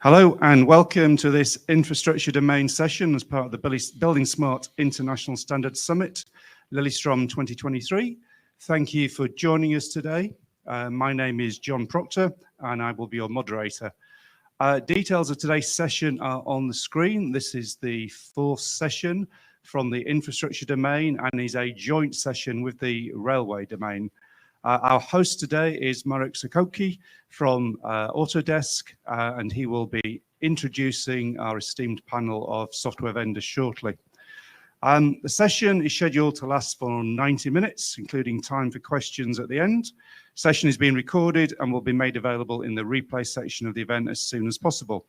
Hello and welcome to this infrastructure domain session as part of the buildingSMART International Standards Summit, Lillestrøm 2023. Thank you for joining us today. My name is John Proctor and I will be your moderator. Details of today's session are on the screen. This is the fourth session from the infrastructure domain and is a joint session with the railway domain. Our host today is Marek Suchocki from Autodesk, and he will be introducing our esteemed panel of software vendors shortly. The session is scheduled to last for 90 minutes, including time for questions at the end. The session is being recorded and will be made available in the replay section of the event as soon as possible.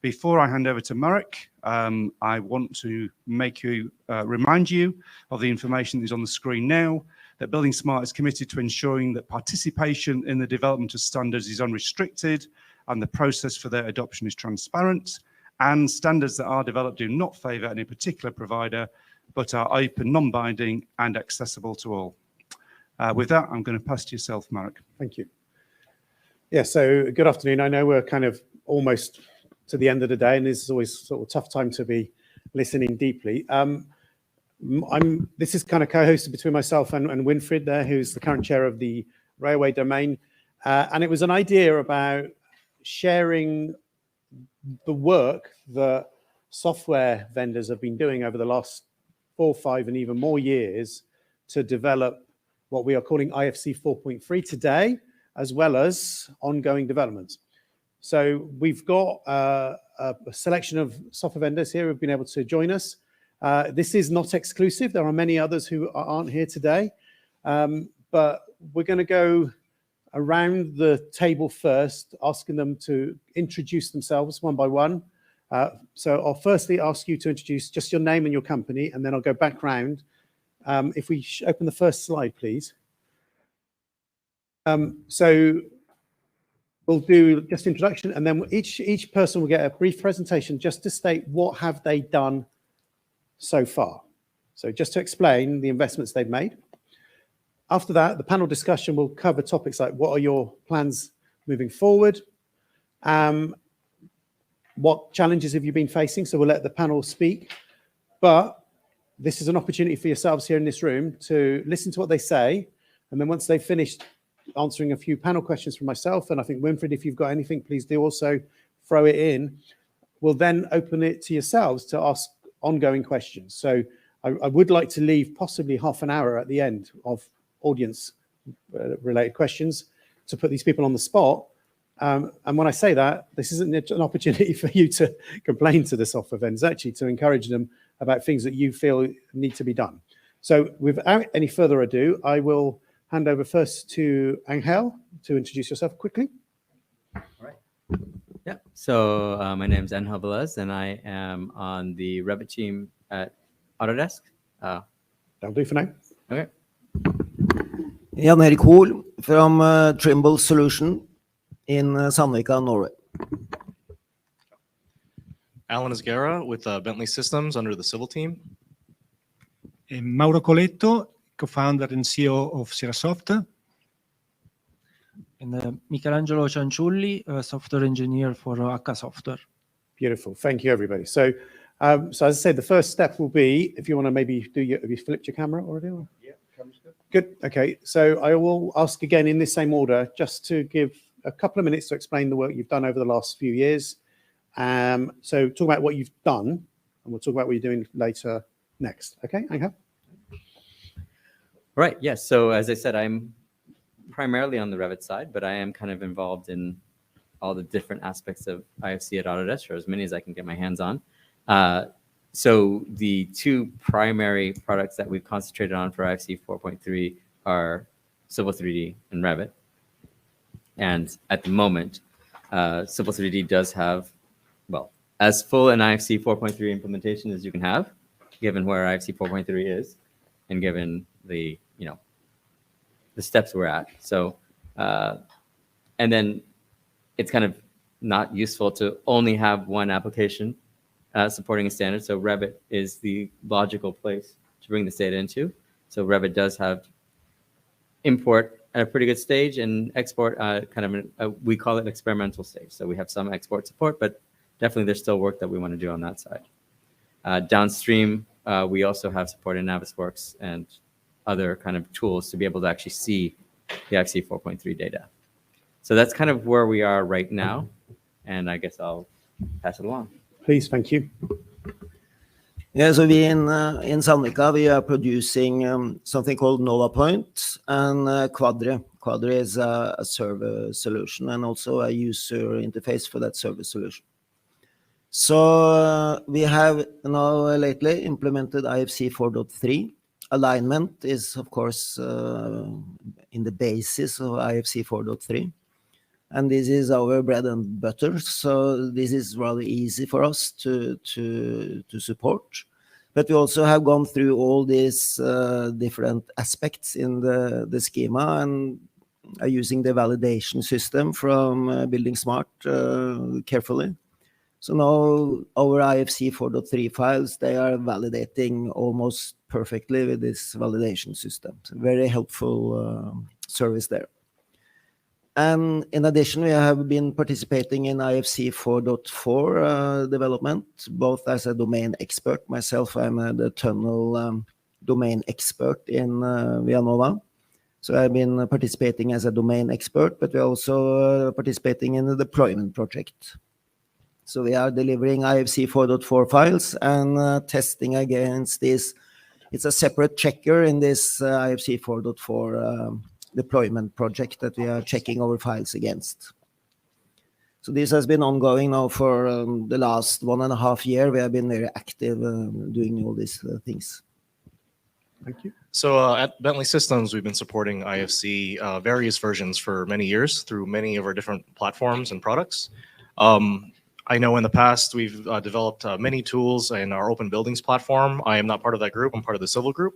Before I hand over to Marek, I want to remind you of the information that is on the screen now, that buildingSMART is committed to ensuring that participation in the development of standards is unrestricted and the process for their adoption is transparent, and standards that are developed do not favour any particular provider, but are open, non-binding and accessible to all. With that, I'm going to pass to yourself, Marek. Thank you. Yeah, so good afternoon. I know we're kind of almost to the end of the day, and this is always sort of a tough time to be listening deeply. This is kind of co-hosted between myself and Winfried there, who's the current chair of the railway domain. And it was an idea about sharing the work that software vendors have been doing over the last 4, 5, and even more years to develop what we are calling IFC 4.3 today, as well as ongoing developments. So we've got a selection of software vendors here who've been able to join us. This is not exclusive. There are many others who aren't here today, but we're going to go around the table first, asking them to introduce themselves one by one. So I'll firstly ask you to introduce just your name and your company, and then I'll go back round. If we open the first slide, please. So we'll do just introduction, and then each person will get a brief presentation just to state what have they done so far. So just to explain the investments they've made. After that, the panel discussion will cover topics like what are your plans moving forward? What challenges have you been facing? So we'll let the panel speak. But this is an opportunity for yourselves here in this room to listen to what they say. And then once they've finished answering a few panel questions from myself, and I think Winfried, if you've got anything, please do also throw it in. We'll then open it to yourselves to ask ongoing questions. So I would like to leave possibly half an hour at the end of audience related questions to put these people on the spot. And when I say that, this isn't an opportunity for you to complain to the software vendors, actually to encourage them about things that you feel need to be done. So without any further ado, I will hand over first to Hoel to introduce yourself quickly. All right. Yeah, so my name is Velez, and I am on the RWD team at Autodesk. That'll do for now. Okay. Erik Hoel from Trimble Solution in Sandvika, Norway. Esguerra with Bentley Systems under the civil team. Mauro Coletto, co-founder and CEO of Serasoft. And Michelangelo Cianciulli, software engineer for AK Software. Beautiful. Thank you, everybody. So, as I said, the first step will be, if you want to maybe have you flipped your camera already? Or? Yeah, camera's good. Good. Okay. So I will ask again in this same order, just to give a couple of minutes to explain the work you've done over the last few years. So talk about what you've done, and we'll talk about what you're doing later next. Okay, Angel? Right. Yes. So as I said, I'm primarily on the Revit side, but I am kind of involved in all the different aspects of IFC at Autodesk, or as many as I can get my hands on. So the two primary products that we've concentrated on for IFC 4.3 are Civil 3D and Revit. And at the moment, Civil 3D does have, well, as full an IFC 4.3 implementation as you can have, given where IFC 4.3 is, and given the, the steps we're at. So, and then it's kind of not useful to only have one application supporting a standard. So Revit is the logical place to bring this data into. So Revit does have import at a pretty good stage and export kind of, we call it experimental stage. So we have some export support, but definitely there's still work that we want to do on that side. Downstream, we also have support in Navisworks and other kind of tools to be able to actually see the IFC 4.3 data. So that's kind of where we are right now. And I guess I'll pass it along. Please, thank you. Yeah, so we in Sandvika, we are producing something called NovaPoint and Quadri. Quadri is a server solution and also a user interface for that server solution. So we have now lately implemented IFC 4.3. Alignment is, of course, in the basis of IFC 4.3. And this is our bread and butter. So this is rather easy for us to support. But we also have gone through all these different aspects in the schema and are using the validation system from buildingSMART carefully. So now our IFC 4.3 files, they are validating almost perfectly with this validation system. So very helpful service there. And in addition, we have been participating in IFC 4.4 development, both as a domain expert. Myself, I'm the tunnel domain expert in Vianova. So I've been participating as a domain expert, but we're also participating in the deployment project. So we are delivering IFC 4.4 files and testing against this. It's a separate checker in this IFC 4.4 deployment project that we are checking our files against. So this has been ongoing now for the last 1.5 years. We have been very active doing all these things. Thank you. So at Bentley Systems, we've been supporting IFC various versions for many years through many of our different platforms and products. I know in the past we've developed many tools in our open buildings platform. I am not part of that group. I'm part of the civil group.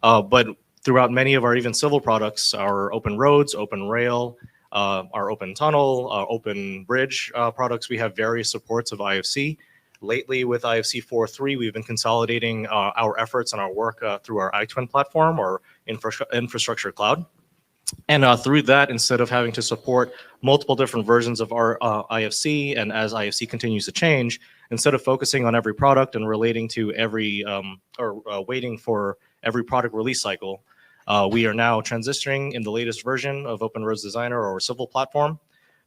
But throughout many of our even civil products, our open roads, open rail, our open tunnel, open bridge products, we have various supports of IFC. Lately with IFC 4.3, we've been consolidating our efforts and our work through our iTwin platform or infrastructure cloud. And through that, instead of having to support multiple different versions of our IFC, and as IFC continues to change, instead of focusing on every product and relating to every waiting for every product release cycle, we are now transitioning in the latest version of Open Roads Designer or Civil platform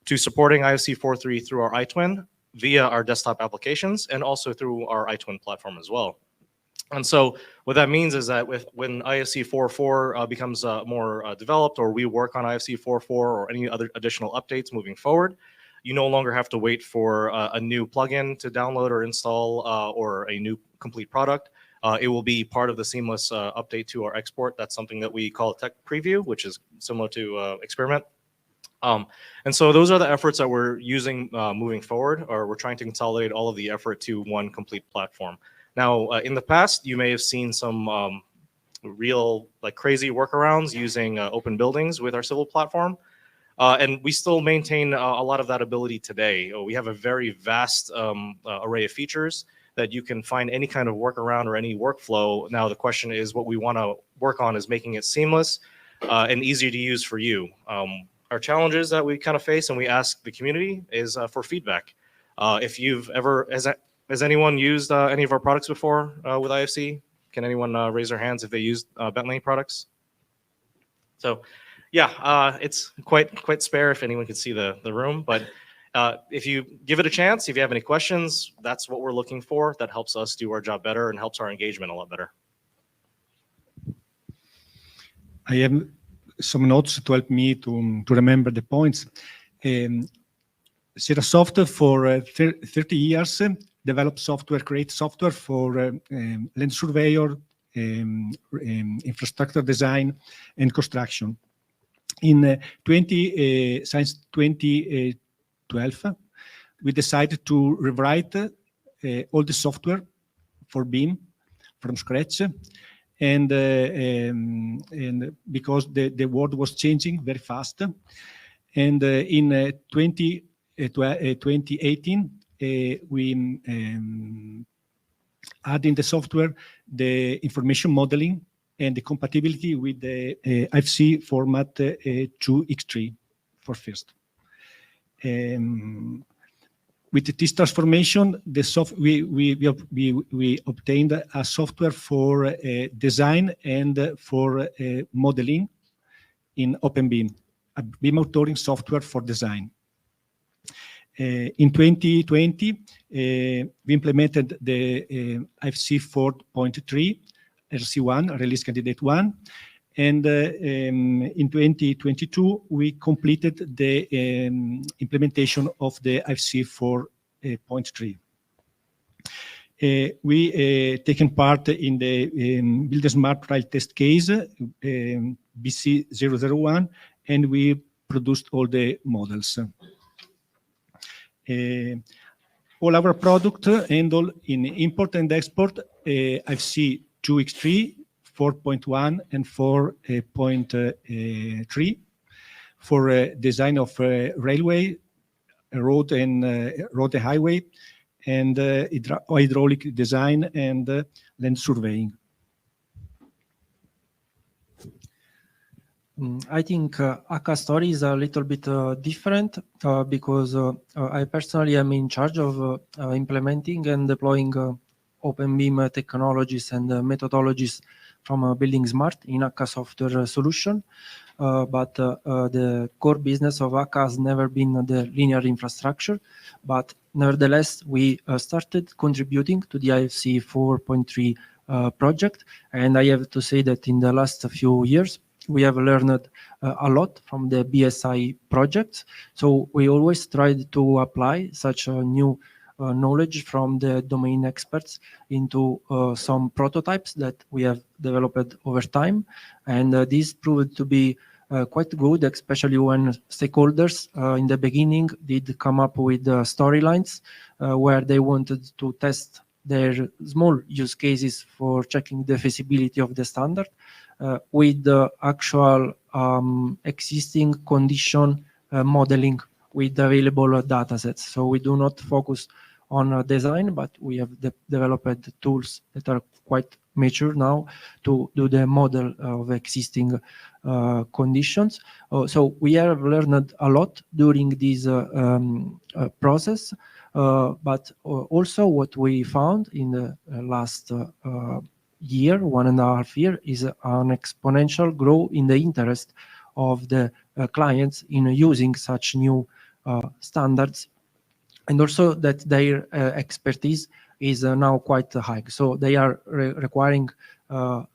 to supporting IFC 4.3 through our iTwin via our desktop applications and also through our iTwin platform as well. And so what that means is that when IFC 4.4 becomes more developed, or we work on IFC 4.4 or any other additional updates moving forward, you no longer have to wait for a new plugin to download or install or a new complete product. It will be part of the seamless update to our export. That's something that we call tech preview, which is similar to experiment. And so those are the efforts that we're using moving forward, or we're trying to consolidate all of the effort to one complete platform. Now, in the past, you may have seen some real crazy workarounds using open buildings with our civil platform. And we still maintain a lot of that ability today. We have a very vast array of features that you can find any kind of workaround or any workflow. Now, the question is what we want to work on is making it seamless and easy to use for you. Our challenges that we kind of face and we ask the community is for feedback. If you've ever, has anyone used any of our products before with IFC? Can anyone raise their hands if they used Bentley products? So yeah, it's quite spare if anyone can see the room, but if you give it a chance, if you have any questions, that's what we're looking for. That helps us do our job better and helps our engagement a lot better. I have some notes to help me to remember the points. Sierra Software for 30 years developed software, create software for land surveyor, infrastructure design, and construction. In since 2012, we decided to rewrite all the software for BIM from scratch, and because the world was changing very fast, and in 2018 we add in the software the information modeling and the compatibility with the IFC format 2x3 for first. with this transformation, we obtained a software for design and for modeling in OpenBeam, a beam authoring software for design. In 2020, we implemented the IFC 4.3 RC1, Release Candidate 1, and in 2022, we completed the implementation of the IFC 4.3. We taken part in the buildingSMART trial test case, BC001, and we produced all the models. All our product handle in import and export, IFC 2x3, 4.1 and 4.3 for design of railway, road and highway, and hydraulic design and land surveying. I think ACCA story is a little bit different because I personally am in charge of implementing and deploying OpenBeam technologies and methodologies from buildingSMART in ACCA software solution. But the core business of ACCA has never been the linear infrastructure. But nevertheless, we started contributing to the IFC 4.3 project. And I have to say that in the last few years, we have learned a lot from the BSI projects. So we always tried to apply such a new knowledge from the domain experts into some prototypes that we have developed over time. And this proved to be quite good, especially when stakeholders in the beginning did come up with storylines where they wanted to test their small use cases for checking the feasibility of the standard with the actual existing condition modeling with available datasets. So we do not focus on design, but we have developed tools that are quite mature now to do the model of existing conditions. So we have learned a lot during this process, but also what we found in the last year, 1.5 years, is an exponential growth in the interest of the clients in using such new standards, and also that their expertise is now quite high. So they are requiring,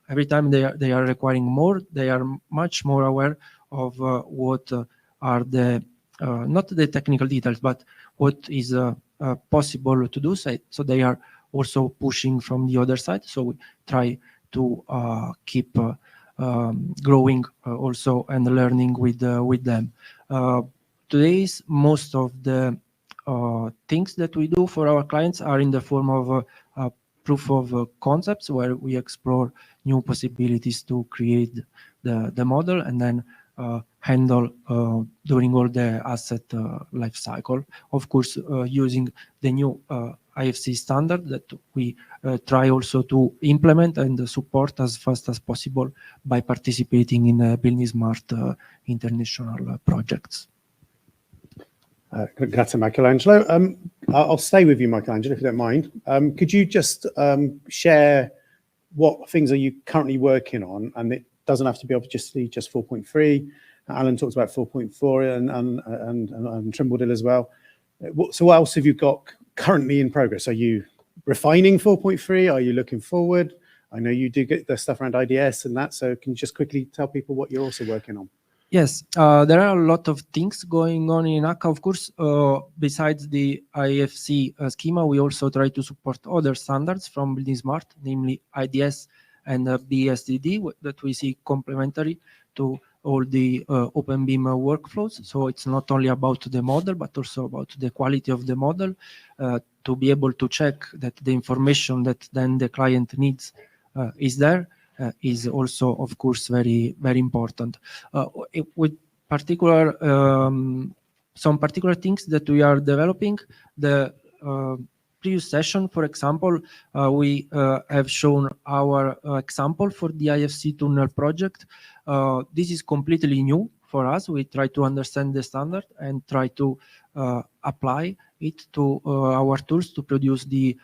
every time they are requiring more, they are much more aware of what are the, not the technical details, but what is possible to do. So they are also pushing from the other side. So we try to keep growing also and learning with them. Today's most of the things that we do for our clients are in the form of proof of concepts, where we explore new possibilities to create the model and then handle during all the asset life cycle. Of course, using the new IFC standard that we try also to implement and support as fast as possible by participating in buildingSMART international projects. Grazie, Michelangelo. I'll stay with you, Michelangelo, if you don't mind. Could you just share what things are you currently working on? And it doesn't have to be obviously just 4.3. Alan talks about 4.4 and Trimble as well. So what else have you got currently in progress? Are you refining 4.3? Are you looking forward? I know you do get the stuff around IDS and that. So can you just quickly tell people what you're also working on? Yes, there are a lot of things going on in ACCA. Of course, besides the IFC schema, we also try to support other standards from buildingSMART, namely IDS and BSDD, that we see complementary to all the OpenBeam workflows. So it's not only about the model, but also about the quality of the model, to be able to check that the information that then the client needs is there. Is also, of course, very, very important. With particular, some particular things that we are developing, the previous session, for example, we have shown our example for the IFC tunnel project. This is completely new for us. We try to understand the standard and try to apply it to our tools to produce the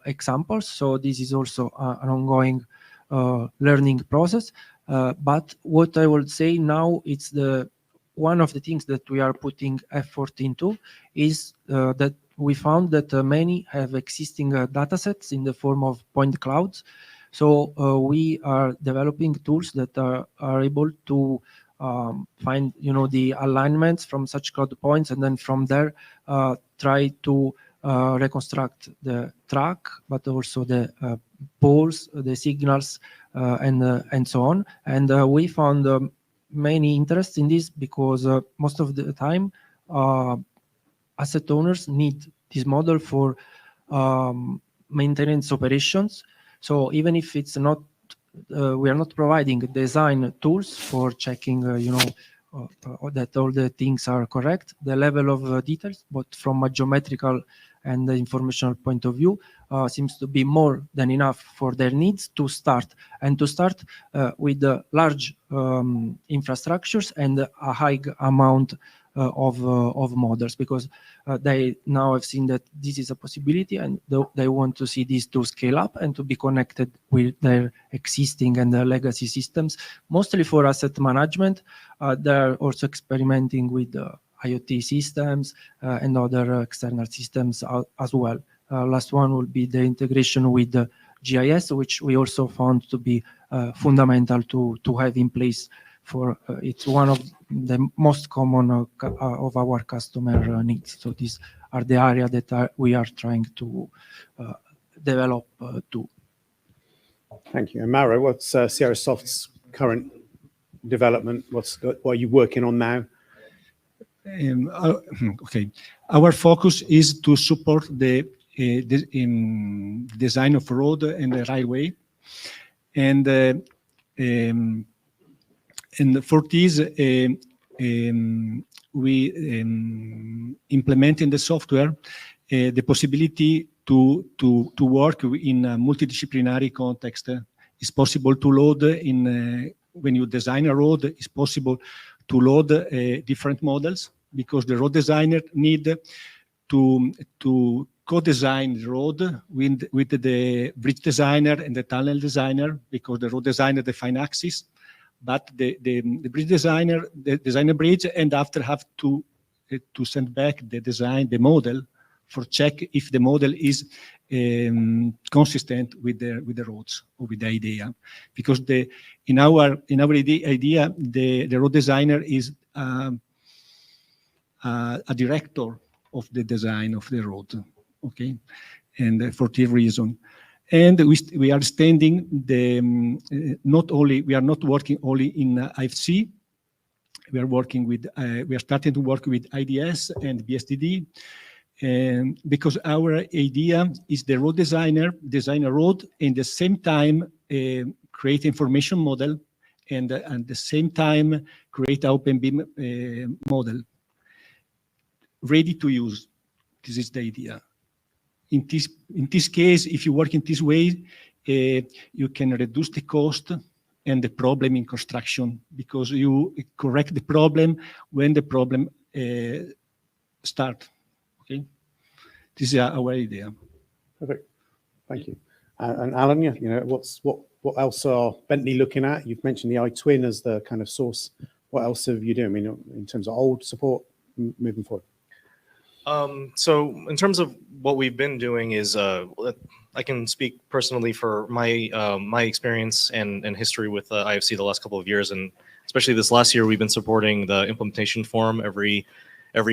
examples. So this is also an ongoing learning process. But what I would say now, it's one of the things that we are putting effort into is that we found that many have existing data sets in the form of point clouds. So we are developing tools that are able to find, the alignments from such cloud points, and then from there try to reconstruct the track, but also the poles, the signals, and so on. And we found many interest in this because most of the time asset owners need this model for maintenance operations. So even if it's not, we are not providing design tools for checking, that all the things are correct, the level of details, but from a geometrical and the informational point of view, seems to be more than enough for their needs to start, and to start with the large infrastructures and a high amount of models, because they now have seen that this is a possibility, and they want to see these to scale up and to be connected with their existing and their legacy systems, mostly for asset management. They're also experimenting with IoT systems and other external systems as well. Last one will be the integration with the GIS, which we also found to be fundamental to have in place. For it's one of the most common of our customer needs. So these are the area that we are trying to develop too. Thank you. And Mauro, what's Sierra Soft's current development? What are you working on now? Okay, our focus is to support the design of road and the railway, and for this we implement in the software the possibility to work in a multidisciplinary context. It's possible to load when you design a road, it's possible to load different models, because the road designer need to co-design the road with the bridge designer and the tunnel designer, because the road designer define axis, but the bridge designer design a bridge, and after have to send back the model for check if the model is consistent with the roads or with the idea, because in our idea the road designer is a director of the design of the road, okay, and for this reason. And we are extending we are not working only in IFC. We are starting to work with IDS and BSDD, because our idea is the road designer design a road, and the same time create information model, and at the same time create open beam model ready to use. This is the idea. In this case, if you work in this way, you can reduce the cost and the problem in construction, because you correct the problem when the problem start. Okay, this is our idea. Perfect, thank you. And Alan, what else are Bentley looking at? You've mentioned the iTwin as the kind of source. What else have you done? I mean, in terms of old support moving forward. So in terms of what we've been doing is, I can speak personally for my experience and history with IFC the last couple of years, and especially this last year, we've been supporting the implementation forum every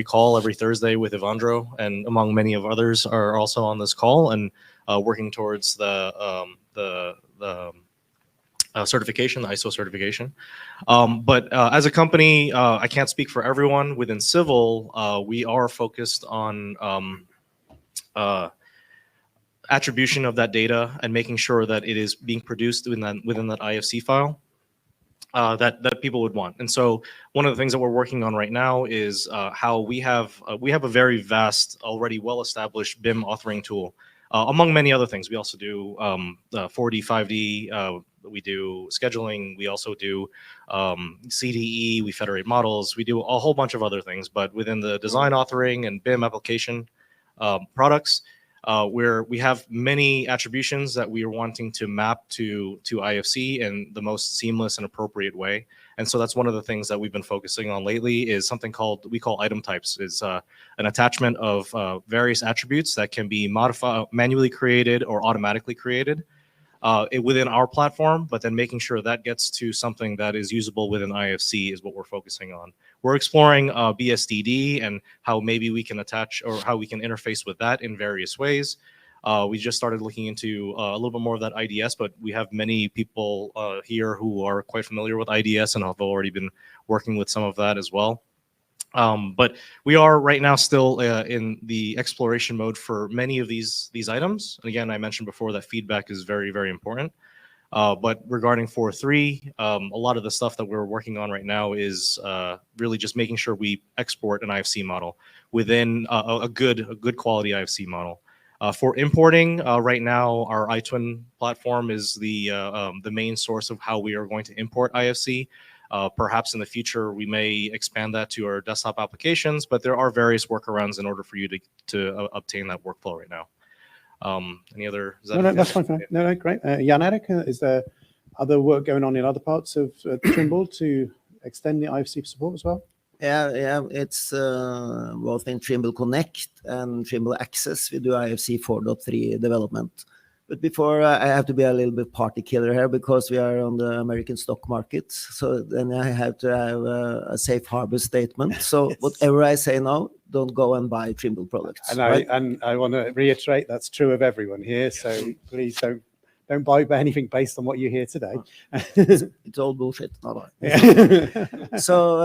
call, every Thursday with Evandro, and among many of others are also on this call, and working towards the certification, the ISO certification. But as a company, I can't speak for everyone. Within civil, we are focused on attribution of that data and making sure that it is being produced within that IFC file that people would want. And so one of the things that we're working on right now is how we have a very vast, already well-established BIM authoring tool among many other things. We also do 4D, 5D. We do scheduling. We also do CDE. We federate models. We do a whole bunch of other things. But within the design authoring and BIM application products, where we have many attributions that we are wanting to map to IFC in the most seamless and appropriate way. And so that's one of the things that we've been focusing on lately is something we call item types. Is an attachment of various attributes that can be modified, manually created or automatically created within our platform, but then making sure that gets to something that is usable within IFC is what we're focusing on. We're exploring BSDD and how maybe we can attach or how we can interface with that in various ways. We just started looking into a little bit more of that IDS, but we have many people here who are quite familiar with IDS and have already been working with some of that as well. But we are right now still in the exploration mode for many of these items. And again, I mentioned before that feedback is very, very important. But regarding 4.3, a lot of the stuff that we're working on right now is really just making sure we export an IFC model within a good quality IFC model. For importing, right now, our iTwin platform is the main source of how we are going to import IFC. Perhaps in the future, we may expand that to our desktop applications, but there are various workarounds in order for you to obtain that workflow right now. Any other? No, that's fine. No, great. Jan-Erik, is there other work going on in other parts of Trimble to extend the IFC support as well? Yeah, it's both in Trimble Connect and Trimble Access. We do IFC 4.3 development. But before, I have to be a little bit party killer here because we are on the American stock market. So then I have to have a safe harbor statement. So Yes. Whatever I say now, don't go and buy Trimble products. And I want to reiterate that's true of everyone here. So please don't buy anything based on what you hear today. It's all bullshit. Yeah. So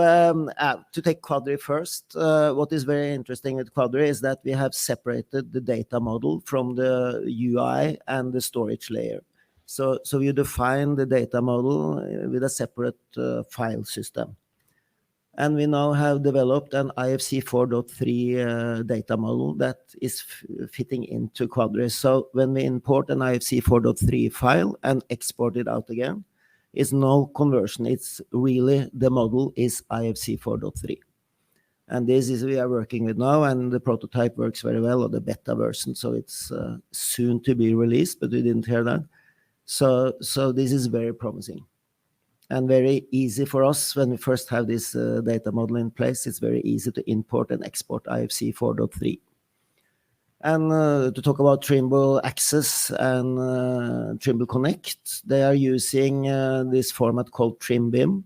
to take Quadri first, what is very interesting with Quadri is that we have separated the data model from the UI and the storage layer. So you define the data model with a separate file system. And we now have developed an IFC 4.3 data model that is fitting into Quadri. So when we import an IFC 4.3 file and export it out again, it's no conversion. It's really the model is IFC 4.3. And this is we are working with now, and the prototype works very well, or the beta version. So it's soon to be released, but we didn't hear that. So this is very promising. And very easy for us when we first have this data model in place. It's very easy to import and export IFC 4.3. And to talk about Trimble Access and Trimble Connect, they are using this format called TrimBIM.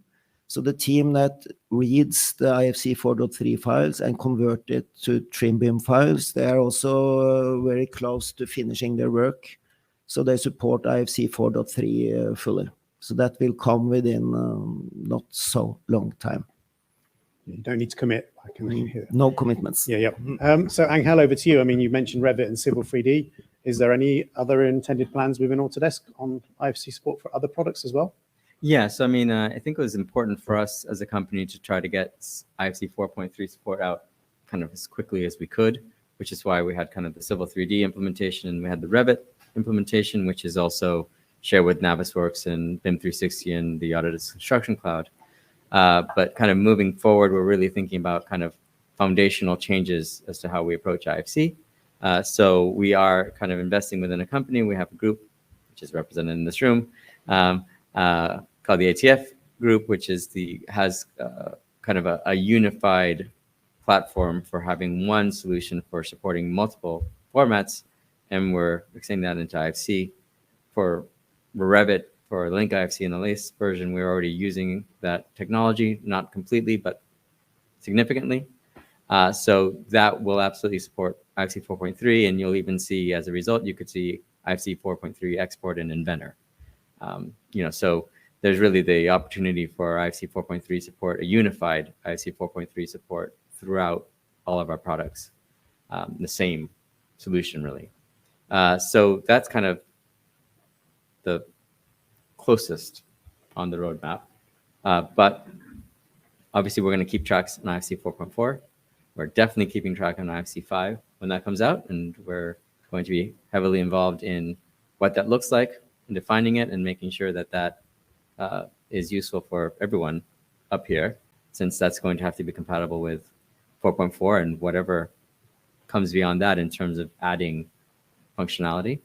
So the team that reads the IFC 4.3 files and convert it to TrimBIM files, they are also very close to finishing their work. So they support IFC 4.3 fully. So that will come within not so long time. You don't need to commit. I can hear that. No commitments. Yeah. So Angel, over to you. I mean, you mentioned Revit and Civil 3D. Is there any other intended plans within Autodesk on IFC support for other products as well? Yeah, so I mean, I think it was important for us as a company to try to get IFC 4.3 support out kind of as quickly as we could, which is why we had kind of the Civil 3D implementation, and we had the Revit implementation, which is also shared with Navisworks and BIM 360 and the Autodesk Construction Cloud. But kind of moving forward, we're really thinking about kind of foundational changes as to how we approach IFC. So we are kind of investing within a company. We have a group, which is represented in this room, called the ATF group, which has kind of a unified platform for having one solution for supporting multiple formats. And we're extending that into IFC. For Revit, for Link IFC in the latest version, we're already using that technology, not completely, but significantly. So that will absolutely support IFC 4.3, and you'll even see, as a result, you could see IFC 4.3 export in Inventor. So there's really the opportunity for IFC 4.3 support, a unified IFC 4.3 support throughout all of our products, the same solution, really. So that's kind of the closest on the roadmap. But obviously, we're going to keep tracks on IFC 4.4. We're definitely keeping track on IFC 5 when that comes out, and we're going to be heavily involved in what that looks like, and defining it, and making sure that that is useful for everyone up here, since that's going to have to be compatible with 4.4 and whatever comes beyond that in terms of adding functionality.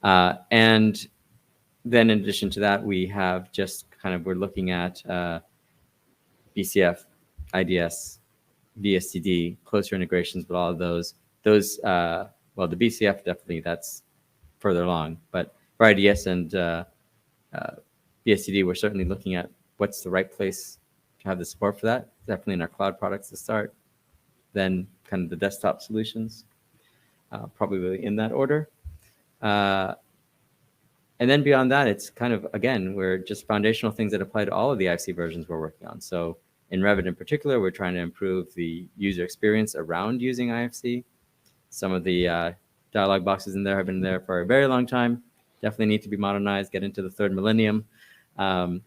And then in addition to that, we have just we're looking at BCF, IDS, VSTD, closer integrations, but all of those, well, the BCF definitely, that's further along, but for IDS and VSTD, we're certainly looking at what's the right place to have the support for that. Definitely in our cloud products to start, then kind of the desktop solutions, probably in that order. And then beyond that, it's again, we're just foundational things that apply to all of the IFC versions we're working on. So in Revit in particular, we're trying to improve the user experience around using IFC. Some of the dialog boxes in there have been there for a very long time. Definitely need to be modernized, get into the third millennium. And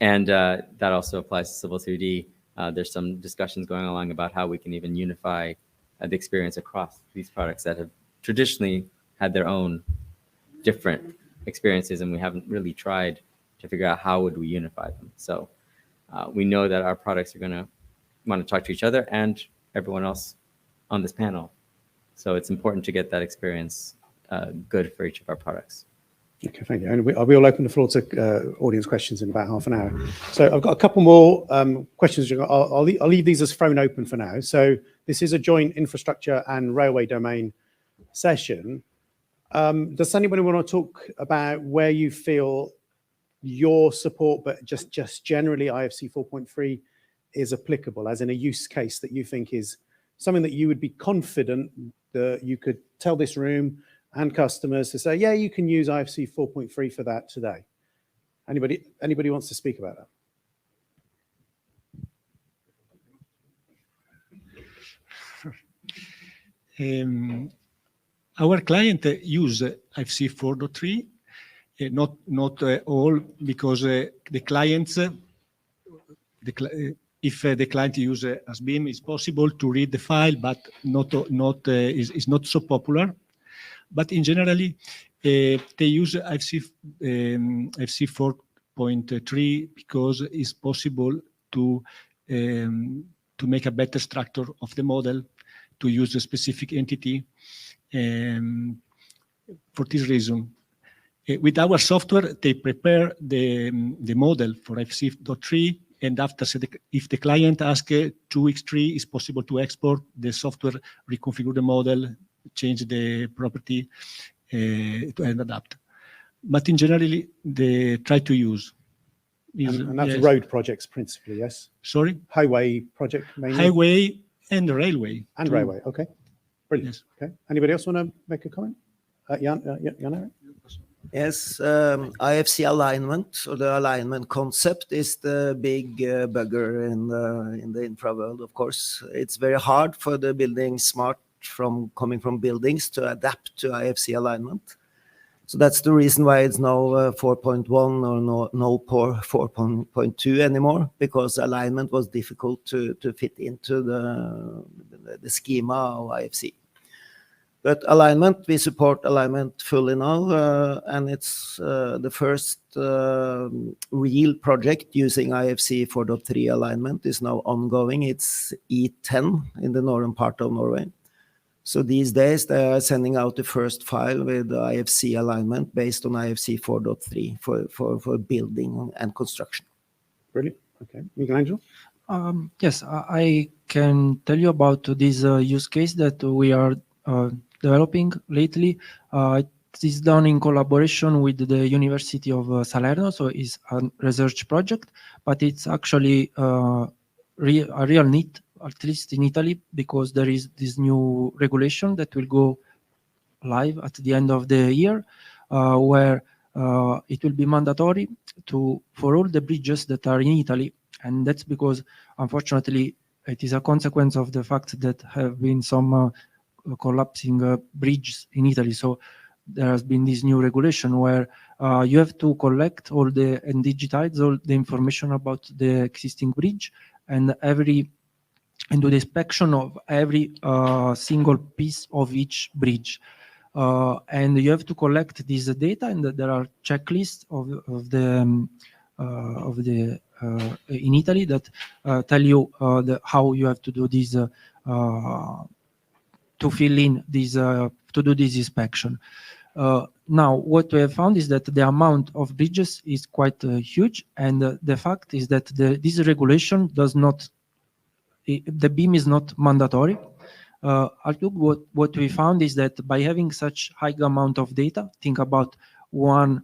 that also applies to Civil 3D. There's some discussions going along about how we can even unify the experience across these products that have traditionally had their own different experiences, and we haven't really tried to figure out how would we unify them. So we know that our products are going to want to talk to each other and everyone else on this panel. So it's important to get that experience good for each of our products. Okay, thank you. And we'll open the floor to audience questions in about half an hour. So I've got a couple more questions. I'll leave these as thrown open for now. So this is a joint infrastructure and railway domain session. Does anybody want to talk about where you feel your support, but just generally IFC 4.3 is applicable, as in a use case that you think is something that you would be confident that you could tell this room and customers to say, yeah, you can use IFC 4.3 for that today? Anybody wants to speak about that? Our client use IFC 4.3, not all, because the clients, if the client use ASBIM, it's possible to read the file, but is not so popular. But in generally, they use IFC 4.3 because it's possible to make a better structure of the model, to use a specific entity. For this reason, with our software, they prepare the model for IFC.3, and after, if the client asks 2x3, it's possible to export the software, reconfigure the model, change the property, and adapt. But in generally, they try to use. And that's road projects principally, yes? Sorry? Highway project mainly? Highway and railway. And railway, okay. Brilliant. Yes. Okay. Anybody else want to make a comment? Jan Erik? Yes, IFC alignment, or the alignment concept, is the big bugger in the infra world, of course. It's very hard for the buildingSMART coming from buildings to adapt to IFC alignment. So that's the reason why it's now 4.1 or no 4.2 anymore, because alignment was difficult to fit into the schema of IFC. But alignment, we support alignment fully now, and it's the first real project using IFC 4.3 alignment is now ongoing. It's E10 in the northern part of Norway. So these days they are sending out the first file with IFC alignment based on IFC 4.3 for building and construction. Brilliant. Okay. Michelangelo? Yes, I can tell you about this use case that we are developing lately. It is done in collaboration with the University of Salerno, so it's a research project, but it's actually a real need, at least in Italy, because there is this new regulation that will go live at the end of the year, where it will be mandatory for all the bridges that are in Italy. And that's because, unfortunately, it is a consequence of the fact that have been some collapsing bridges in Italy. So there has been this new regulation where you have to collect and digitize all the information about the existing bridge, and every and do the inspection of every single piece of each bridge. And you have to collect this data, and there are checklists of the in Italy that tell you how you have to do this to fill in this to do this inspection. Now, what we have found is that the amount of bridges is quite huge, and the fact is that this regulation does not, the beam is not mandatory. What we found is that by having such high amount of data, think about one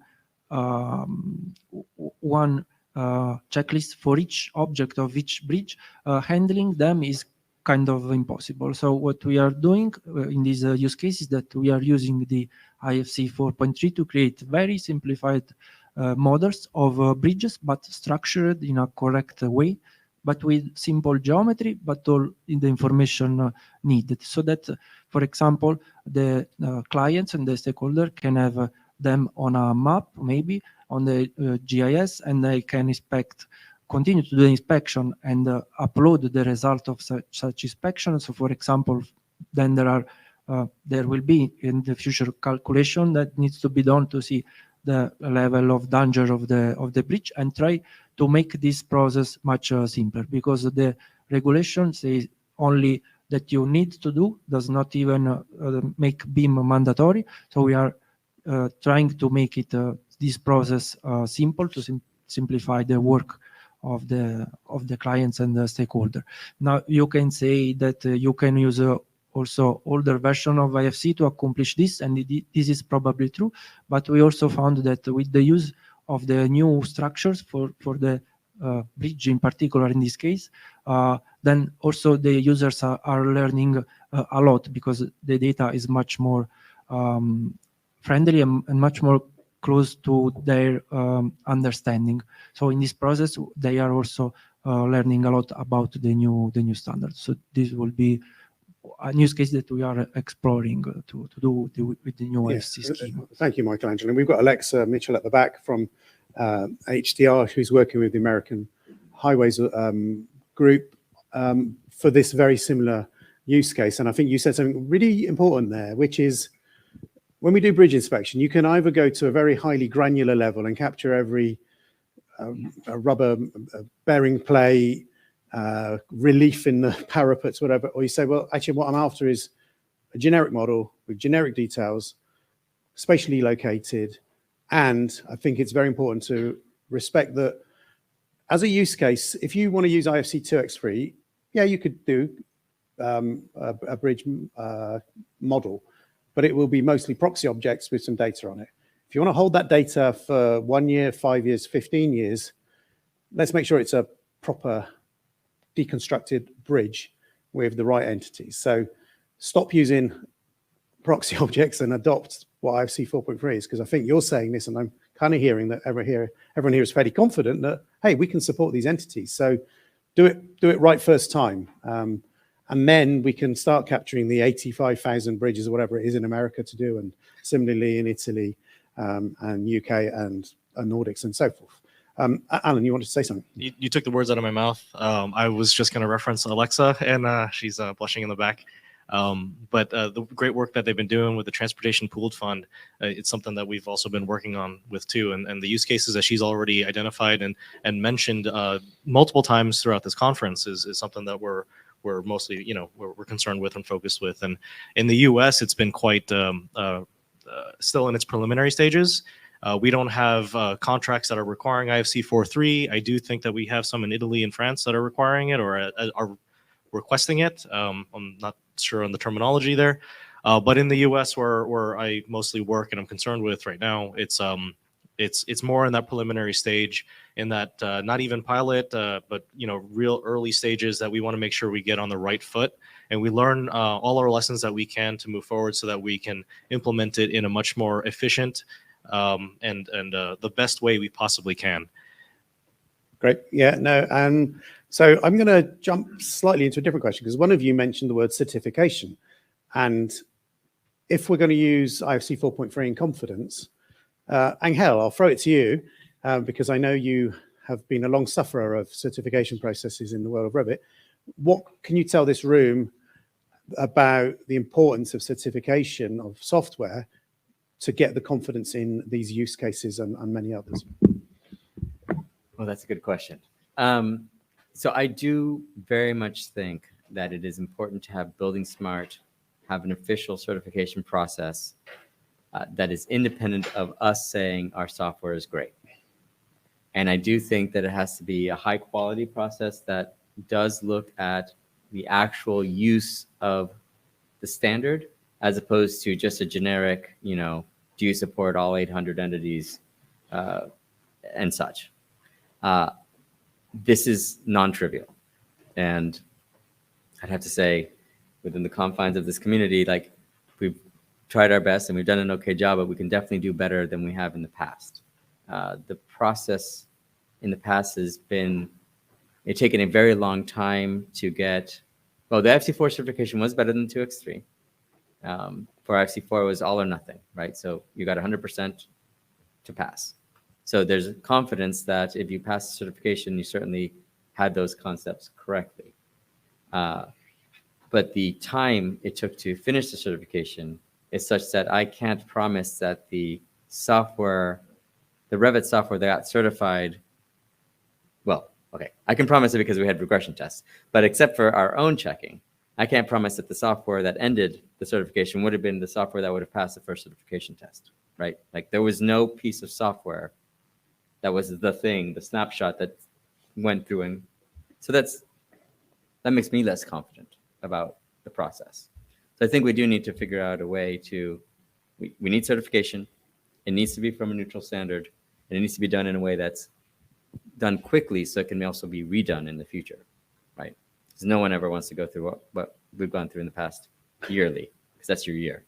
checklist for each object of each bridge, handling them is kind of impossible. So what we are doing in these use cases, that we are using the IFC 4.3 to create very simplified models of bridges, but structured in a correct way, but with simple geometry, but all in the information needed, so that, for example, the clients and the stakeholder can have them on a map, maybe on the GIS, and they can continue to do the inspection and upload the result of such inspection. So, for example, then there will be in the future calculation that needs to be done to see the level of danger of the bridge, and try to make this process much simpler, because the regulation says only that you need to do, does not even make beam mandatory. So we are trying to make it this process simple, to simplify the work of the clients and the stakeholder. Now you can say that you can use also older version of IFC to accomplish this, and this is probably true, but we also found that with the use of the new structures for the bridge in particular in this case, then also the users are learning a lot, because the data is much more friendly and much more close to their understanding. So in this process, they are also learning a lot about the new standards. So this will be a use case that we are exploring to do with the new IFC scheme. Thank you, Michelangelo. And we've got Alexa Mitchell at the back from HDR, who's working with the American Highways group for this very similar use case. And I think you said something really important there, which is when we do bridge inspection, you can either go to a very highly granular level and capture every rubber bearing plate, relief in the parapets, whatever, or you say, well, actually what I'm after is a generic model with generic details, spatially located. And I think it's very important to respect that as a use case, if you want to use IFC 2x3, yeah, you could do a bridge model, but it will be mostly proxy objects with some data on it. If you want to hold that data for 1 year, 5 years, 15 years, let's make sure it's a proper deconstructed bridge with the right entities. So stop using proxy objects and adopt what IFC 4.3 is, because I think you're saying this, and I'm kind of hearing that everyone here is fairly confident that, hey, we can support these entities. So do it right first time. And then we can start capturing the 85,000 bridges or whatever it is in America to do, and similarly in Italy and UK and Nordics and so forth. Alan, you wanted to say something? You took the words out of my mouth. I was just going to reference Alexa, and she's blushing in the back. But the great work that they've been doing with the Transportation Pooled Fund, it's something that we've also been working on with too. And the use cases that she's already identified and mentioned multiple times throughout this conference is something that we're mostly, we're concerned with and focused with. And in the US, it's been quite still in its preliminary stages. We don't have contracts that are requiring IFC 4.3. I do think that we have some in Italy and France that are requiring it or are requesting it. I'm not sure on the terminology there. But in the US where I mostly work and I'm concerned with right now, it's more in that preliminary stage, in that not even pilot, but real early stages that we want to make sure we get on the right foot and we learn all our lessons that we can to move forward so that we can implement it in a much more efficient and the best way we possibly can. Great. Yeah, no. And so I'm going to jump slightly into a different question, because one of you mentioned the word certification. And if we're going to use IFC 4.3 in confidence, Angel, I'll throw it to you, because I know you have been a long sufferer of certification processes in the world of Revit. what can you tell this room about the importance of certification of software to get the confidence in these use cases and many others? Well, that's a good question. So I do very much think that it is important to have buildingSMART have an official certification process that is independent of us saying our software is great. And I do think that it has to be a high quality process that does look at the actual use of the standard, as opposed to just a generic, you know, do you support all 800 entities and such. This is non-trivial. And I'd have to say, within the confines of this community, like, we've tried our best and we've done an okay job, but we can definitely do better than we have in the past. The process in the past has been, it's taken a very long time to get, well, the FC4 certification was better than 2x3. For FC4, it was all or nothing, right? So you got 100% to pass. So there's confidence that if you pass the certification, you certainly had those concepts correctly. But the time it took to finish the certification is such that I can't promise that the software, the Revit software that got certified, well, okay, I can promise it because we had regression tests, but except for our own checking, I can't promise that the software that ended the certification would have been the software that would have passed the first certification test, right? Like, there was no piece of software that was the thing, the snapshot that went through. And so that makes me less confident about the process. So I think we do need to figure out a way to, we need certification. It needs to be from a neutral standard, and it needs to be done in a way that's done quickly so it can also be redone in the future, right? Because no one ever wants to go through what we've gone through in the past yearly, because that's your year,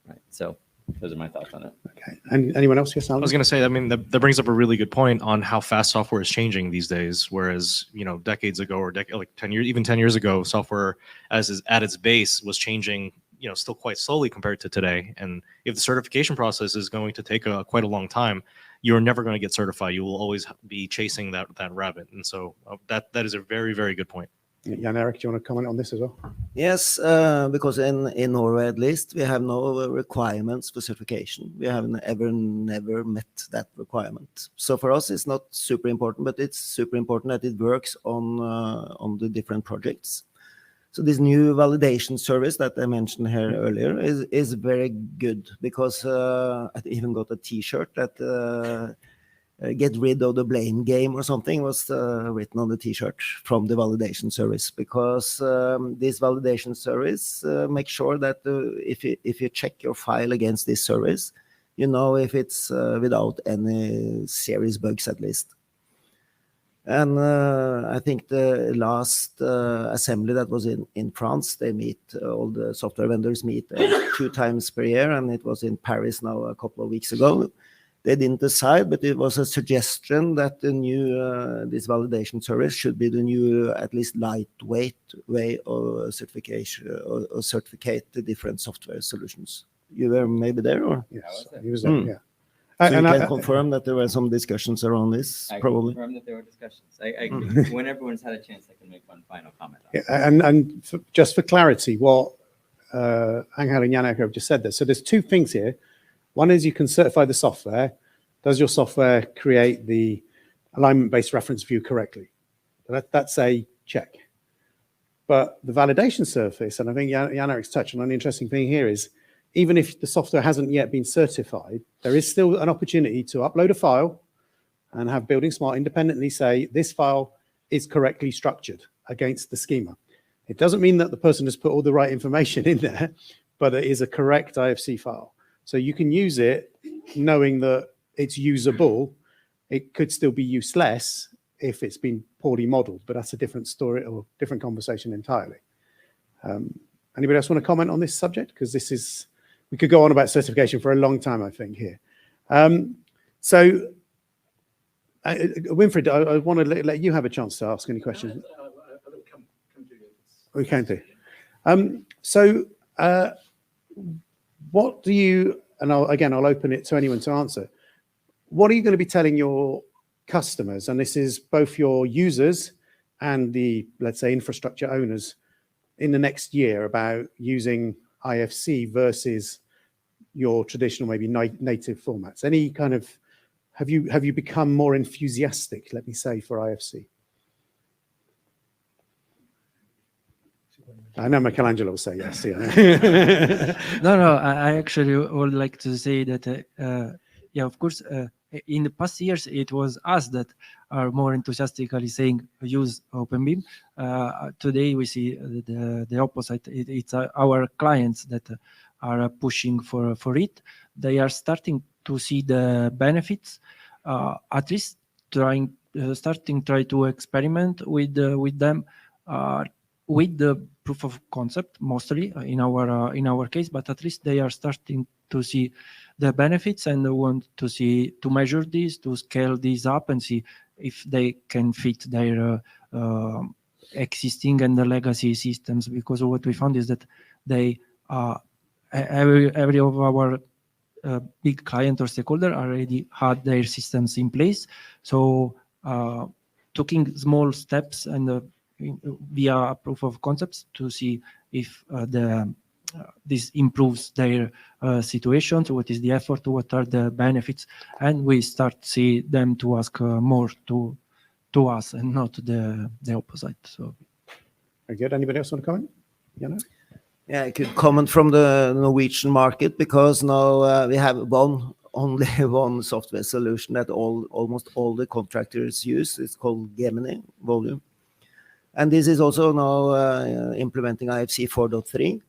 right? So those are my thoughts on it. Okay. And anyone else? Yes, I was going to say, I mean, that brings up a really good point on how fast software is changing these days. Whereas, you know, decades ago or like 10 years, even 10 years ago, software at its base was changing, you know, still quite slowly compared to today. And if the certification process is going to take quite a long time, you're never going to get certified. You will always be chasing that rabbit. And so that is a very, very good point. Jan Erik, do you want to comment on this as well? Yes, because in Norway at least, we have no requirements for certification. We have never met that requirement. So for us, it's not super important, but it's super important that it works on the different projects. So this new validation service that I mentioned here earlier is very good, because I even got a T-shirt that get rid of the blame game or something was written on the T-shirt from the validation service, because this validation service makes sure that if you check your file against this service, you know if it's without any serious bugs at least. And I think the last assembly that was in France, they meet, all the software vendors meet 2 times per year, and it was in Paris now a couple of weeks ago. They didn't decide, but it was a suggestion that the new this validation service should be the new, at least lightweight way of certification or certificate the different software solutions. You were maybe there, or? Yes, he was there, yeah. So you can confirm that there were some discussions around this, I probably? confirm that there were discussions. When everyone's had a chance, I can make one final comment on it. And just for clarity, what Angel and Jan Erik have just said there. So there's 2 things here. One is you can certify the software. Does your software create the alignment-based reference view correctly? That's a check. But the validation surface, and I think Jan Erik's touched on an interesting thing here, is even if the software hasn't yet been certified, there is still an opportunity to upload a file and have buildingSMART independently say this file is correctly structured against the schema. It doesn't mean that the person has put all the right information in there, but it is a correct IFC file. So you can use it knowing that it's usable. It could still be useless if it's been poorly modeled, but that's a different story or different conversation entirely. Anybody else want to comment on this subject? Because this is, we could go on about certification for a long time, I think, here. So, Winfried, I want to let you have a chance to ask any questions. We can do. So, what do you, and I'll open it to anyone to answer. What are you going to be telling your customers? And this is both your users and the, let's say, infrastructure owners in the next year about using IFC versus your traditional, maybe native formats? Any kind of, have you become more enthusiastic, let me say, for IFC? I know Michelangelo will say yes. Yeah. No, I actually would like to say that, yeah, of course, in the past years, it was us that are more enthusiastically saying use OpenBIM. Today, we see the opposite. It's our clients that are pushing for it. They are starting to see the benefits, at least try to experiment with them, with the proof of concept, mostly in our case, but at least they are starting to see the benefits and want to measure this, to scale this up and see if they can fit their existing and the legacy systems. Because what we found is that they every of our big client or stakeholder already had their systems in place. So taking small steps and via proof of concepts to see if this improves their situations, what is the effort, what are the benefits, and we start see them to ask more to us and not the opposite. So Very good. Anybody else want to comment? Yeah, I could comment from the Norwegian market, because now we have only one software solution that almost all the contractors use. It's called Gemini Volume. And this is also now implementing IFC 4.3.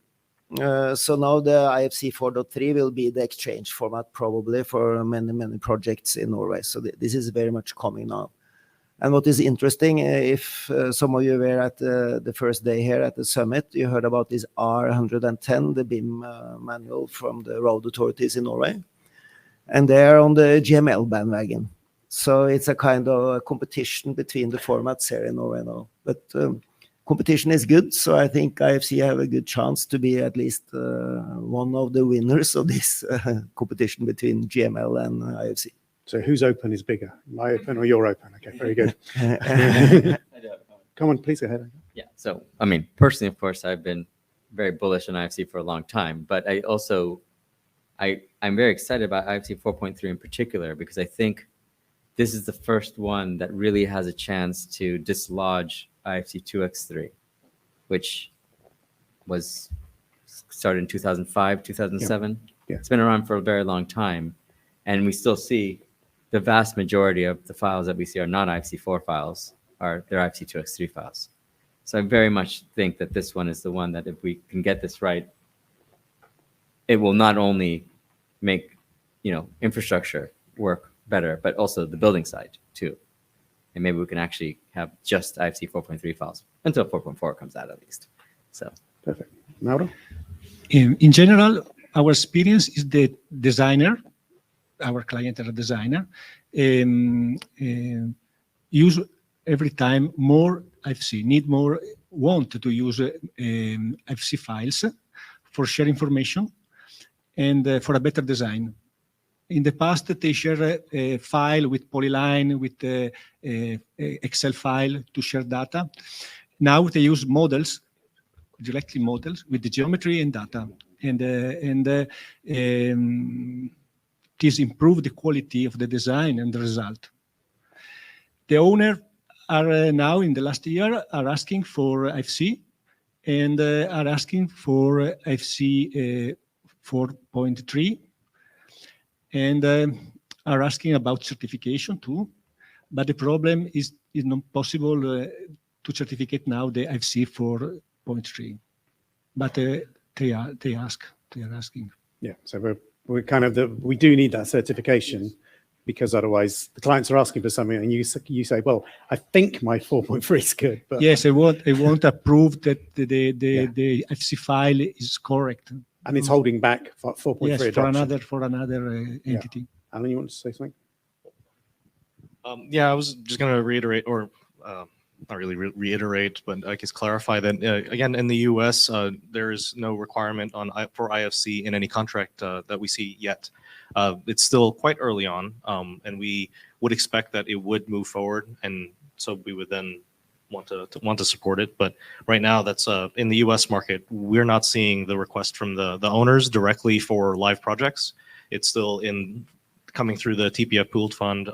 So now the IFC 4.3 will be the exchange format probably for many projects in Norway. So this is very much coming now. And what is interesting, if some of you were at the first day here at the summit, you heard about this R110, the BIM manual from the road authorities in Norway. And they are on the GML bandwagon. So it's a kind of a competition between the formats here in Norway now. But competition is good, so I think IFC have a good chance to be at least one of the winners of this competition between GML and IFC. So whose open is bigger, my open or your open? Okay, very good. Come on, please go ahead. Yeah, so I mean, personally, of course, I've been very bullish on IFC for a long time, but I'm very excited about IFC 4.3 in particular, because I think this is the first one that really has a chance to dislodge IFC 2x3, which was started in 2005, 2007. Yeah. It's been around for a very long time. And we still see the vast majority of the files that we see are not IFC 4 files, they're IFC 2x3 files. So I very much think that this one is the one that if we can get this right, it will not only make, infrastructure work better, but also the building side too. And maybe we can actually have just IFC 4.3 files until 4.4 comes out at least. So perfect. Mauro? In general, our experience is the designer, our client or designer, use every time more IFC, want to use IFC files for share information and for a better design. In the past, they share a file with Polyline, with Excel file to share data. Now they use models, directly models with the geometry and data, and this improve the quality of the design and the result. The owner are now in the last year are asking for IFC and are asking for IFC 4.3 and are asking about certification too. But the problem is not possible to certificate now the IFC 4.3. But they are asking. Yeah, so we're kind of we do need that certification, because otherwise the clients are asking for something and you say, well, I think my 4.3 is good. But yes, I want to prove that the IFC file is correct. And it's holding back 4.3 yes, adoption. for another entity. Yeah. Alan, you want to say something? Yeah, I was just going to reiterate, or not really reiterate, but I guess clarify that, again, in the US, there is no requirement for IFC in any contract that we see yet. It's still quite early on, and we would expect that it would move forward. And so we would then want to support it. But right now, that's in the U.S. market, we're not seeing the request from the owners directly for live projects. It's still coming through the TPF pooled fund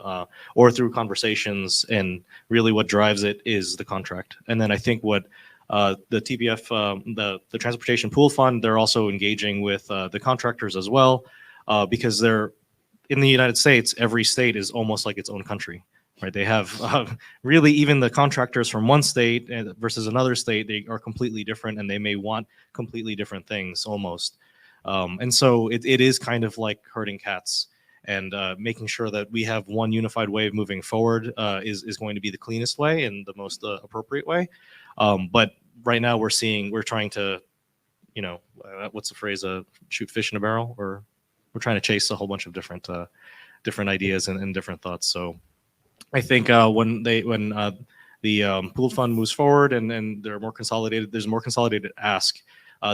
or through conversations, and really what drives it is the contract. And then I think what the TPF, the Transportation Pool Fund, they're also engaging with the contractors as well, because they're in the United States, every state is almost like its own country, right? They have really, even the contractors from one state versus another state, they are completely different, and they may want completely different things almost. And so it is kind of like herding cats, and making sure that we have one unified way of moving forward is going to be the cleanest way and the most appropriate way. But right now we're trying to, what's the phrase? Shoot fish in a barrel, or we're trying to chase a whole bunch of different ideas and different thoughts. So I think when the pooled fund moves forward and there's more consolidated ask,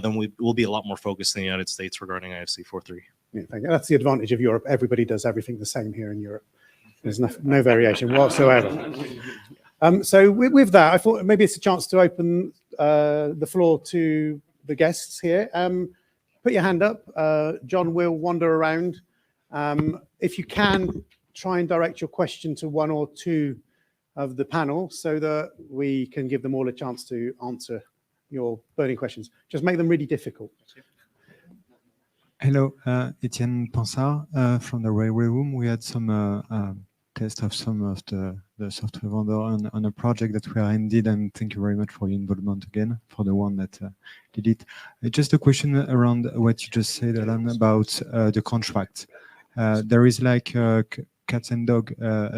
then we'll be a lot more focused in the United States regarding IFC 4.3. Yeah, thank you. That's the advantage of Europe. Everybody does everything the same here in Europe. There's no variation whatsoever. So with that, I thought maybe it's a chance to open the floor to the guests here. Put your hand up. John will wander around. If you can, try and direct your question to one or two of the panel so that we can give them all a chance to answer your burning questions. Just make them really difficult. Hello, Etienne Pansard from the Railway Room. We had some test of some of the software vendor on a project that we are indeed, and thank you very much for your involvement again, for the one that did it. Just a question around what you just said, Alan, about the contract. There is like a cat and dog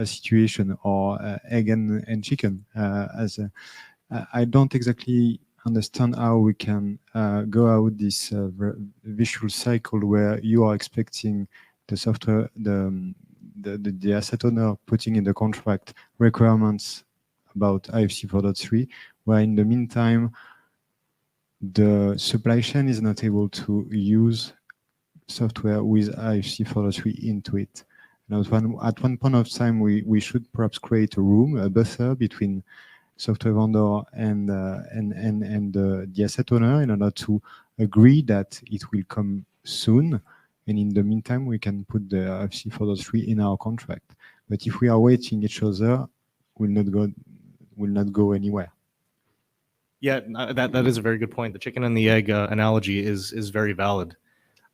situation, or egg and chicken. I don't exactly understand how we can go out this visual cycle where you are expecting the software, the asset owner putting in the contract requirements about IFC 4.3, where in the meantime, the supply chain is not able to use software with IFC 4.3 into it. And at one point of time, we should perhaps create a room, a buffer between software vendor and the asset owner in order to agree that it will come soon. And in the meantime, we can put the IFC 4.3 in our contract. But if we are waiting each other, will not go anywhere. Yeah, that is a very good point. The chicken and the egg analogy is very valid.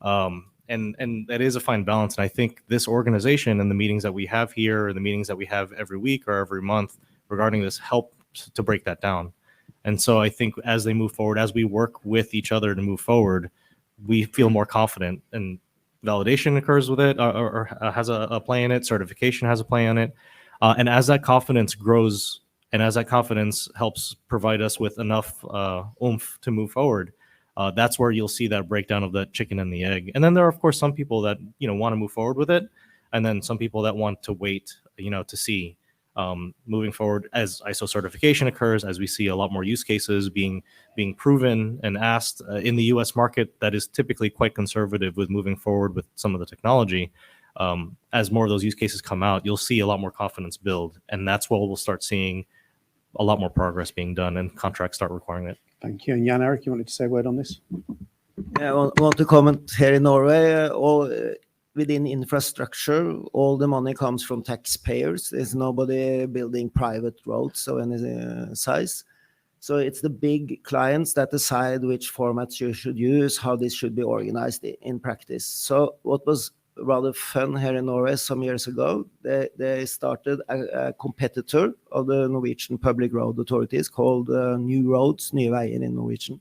And that is a fine balance. And I think this organization and the meetings that we have here, and the meetings that we have every week or every month regarding this, help to break that down. And so I think as they move forward, as we work with each other to move forward, we feel more confident, and validation occurs with it, or has a play in it. Certification has a play on it. And as that confidence grows, and as that confidence helps provide us with enough oomph to move forward, that's where you'll see that breakdown of that chicken and the egg. And then there are, of course, some people that want to move forward with it, and then some people that want to wait, to see moving forward as ISO certification occurs, as we see a lot more use cases being proven and asked in the U.S. market that is typically quite conservative with moving forward with some of the technology. As more of those use cases come out, you'll see a lot more confidence build, and that's where we'll start seeing a lot more progress being done and contracts start requiring it. Thank you. And Jan Erik, you wanted to say a word on this? Yeah, I want to comment here in Norway. Within infrastructure, all the money comes from taxpayers. There's nobody building private roads of any size. So it's the big clients that decide which formats you should use, how this should be organized in practice. So what was rather fun here in Norway some years ago, they started a competitor of the Norwegian public road authorities called New Roads, Nye Veier in Norwegian.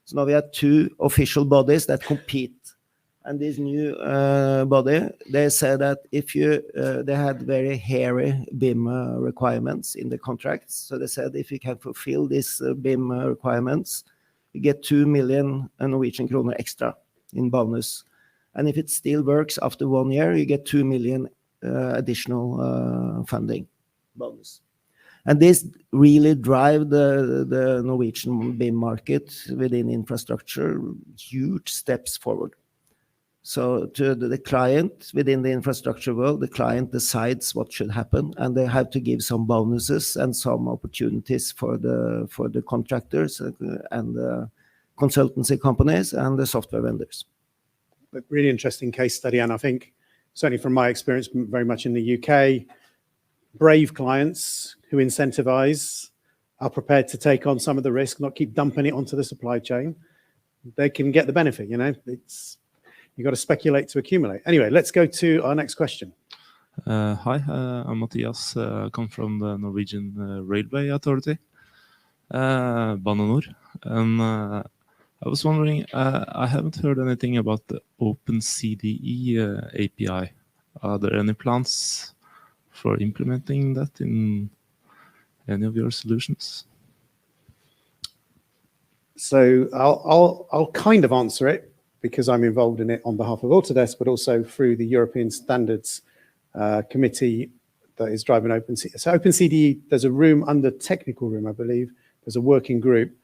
So now we have two official bodies that compete. And this new body, they said that if they had very hairy BIM requirements in the contracts. So they said if you can fulfill these BIM requirements, you get 2 million Norwegian kroner extra in bonus. And if it still works after 1 year, you get 2 million additional funding bonus. And this really drive the Norwegian BIM market within infrastructure, huge steps forward. So to the client within the infrastructure world, the client decides what should happen, and they have to give some bonuses and some opportunities for the contractors and the consultancy companies and the software vendors. But really interesting case study, and I think certainly from my experience very much in the UK, brave clients who incentivize are prepared to take on some of the risk, not keep dumping it onto the supply chain. They can get the benefit, You've got to speculate to accumulate. Anyway, let's go to our next question. Hi, I'm Matthias. I come from the Norwegian Railway Authority, Bane NOR. I was wondering, I haven't heard anything about the OpenCDE API. Are there any plans for implementing that in any of your solutions? So I'll kind of answer it, because I'm involved in it on behalf of Autodesk, but also through the European Standards Committee that is driving OpenCDE. So OpenCDE, there's a room under technical room, I believe. There's a working group,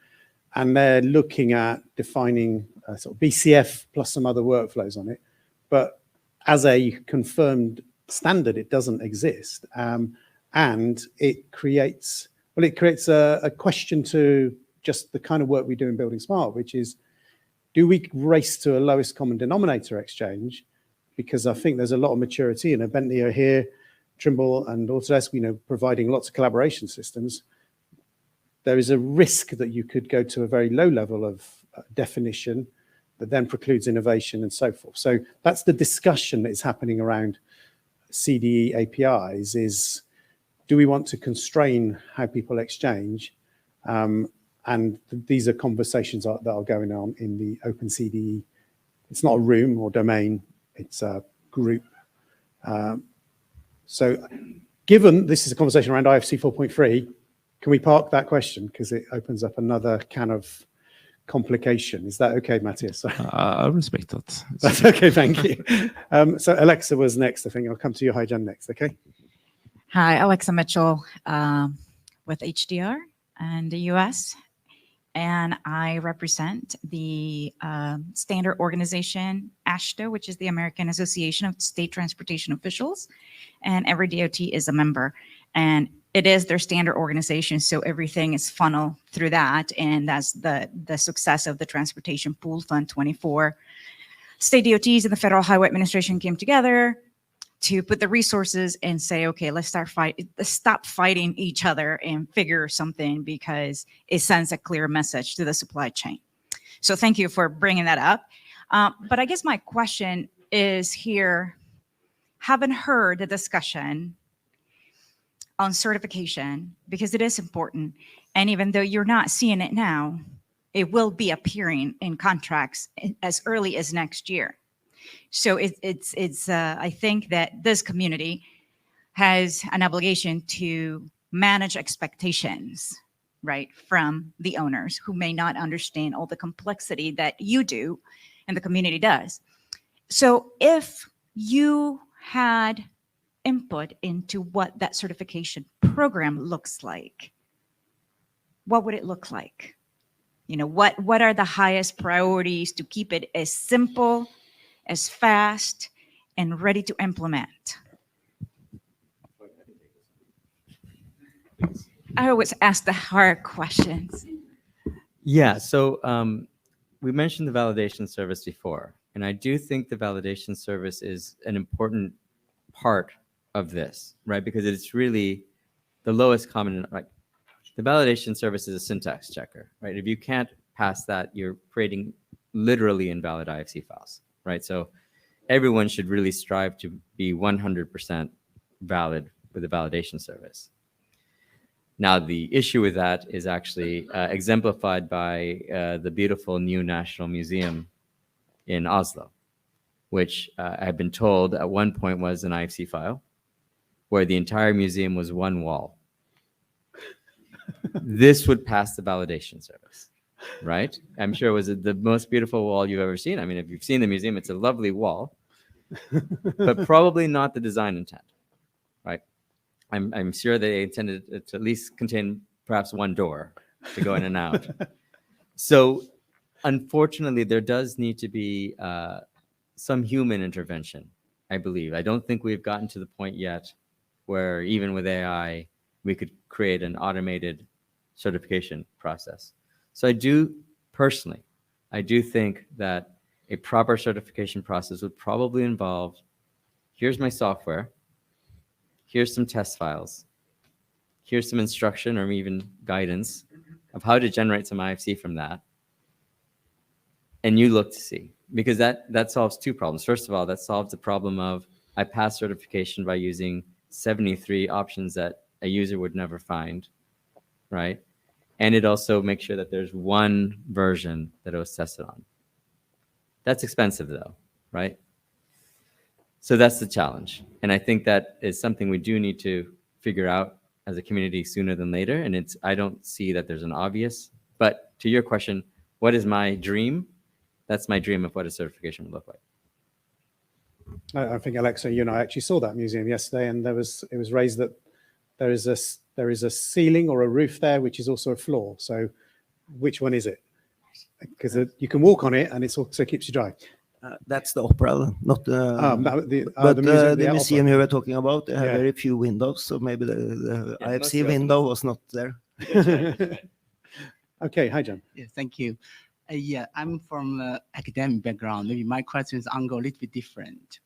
and they're looking at defining sort of BCF plus some other workflows on it. But as a confirmed standard, it doesn't exist. And it creates a question to just the kind of work we do in buildingSMART, which is, do we race to a lowest common denominator exchange? Because I think there's a lot of maturity, and Bentley are here, Trimble and Autodesk, providing lots of collaboration systems. There is a risk that you could go to a very low level of definition that then precludes innovation and so forth. So that's the discussion that is happening around CDE APIs, is do we want to constrain how people exchange? And these are conversations that are going on in the OpenCDE. It's not a room or domain, it's a group. So given this is a conversation around IFC 4.3, can we park that question? Because it opens up another can of complication. Is that okay, Matthias? I respect that. That's okay, thank you. So Alexa was next, I think. I'll come to you, Hi-Jan, next, okay? Hi, Alexa Mitchell with HDR in the US. And I represent the standard organization, AASHTO, which is the American Association of State Transportation Officials. And every DOT is a member. And it is their standard organization, so everything is funneled through that. And that's the success of the Transportation Pool Fund 24. State DOTs and the Federal Highway Administration came together to put the resources and say, okay, let's stop fighting each other and figure something, because it sends a clear message to the supply chain. So thank you for bringing that up. But I guess my question is here, haven't heard the discussion on certification, because it is important. And even though you're not seeing it now, it will be appearing in contracts as early as next year. So I think that this community has an obligation to manage expectations, right, from the owners who may not understand all the complexity that you do and the community does. So if you had input into what that certification program looks like, what would it look like? What are the highest priorities to keep it as simple, as fast, and ready to implement? I always ask the hard questions. Yeah, so we mentioned the validation service before, and I do think the validation service is an important part of this, right? Because it's really the lowest common, like the validation service is a syntax checker, right? If you can't pass that, you're creating literally invalid IFC files. Right, so everyone should really strive to be 100% valid with the validation service. Now, the issue with that is actually exemplified by the beautiful new National Museum in Oslo, which I've been told at one point was an IFC file, where the entire museum was one wall. This would pass the validation service. Right? I'm sure it was the most beautiful wall you've ever seen. I mean, if you've seen the museum, it's a lovely wall, but probably not the design intent, right? I'm sure they intended it to at least contain perhaps one door to go in and out. So unfortunately, there does need to be some human intervention, I believe. I don't think we've gotten to the point yet where even with AI, we could create an automated certification process. So I do think that a proper certification process would probably involve, here's my software, here's some test files, here's some instruction or even guidance of how to generate some IFC from that. And you look to see, because that solves two problems. First of all, that solves the problem of I pass certification by using 73 options that a user would never find, right? And it also makes sure that there's one version that it was tested on. That's expensive though, right? So that's the challenge. And I think that is something we do need to figure out as a community sooner than later. And I don't see that there's an obvious, but to your question, what is my dream? That's my dream of what a certification would look like. I think, Alexa, you and I actually saw that museum yesterday, and it was raised that there is a ceiling or a roof there, which is also a floor. So which one is it? Because you can walk on it, and it also keeps you dry. That's the opera, not the. The museum you were talking about, they have very few windows, so maybe the IFC window was not there. Okay, hi, John. Yeah, thank you. Yeah, I'm from academic background. Maybe my questions angle a little bit different.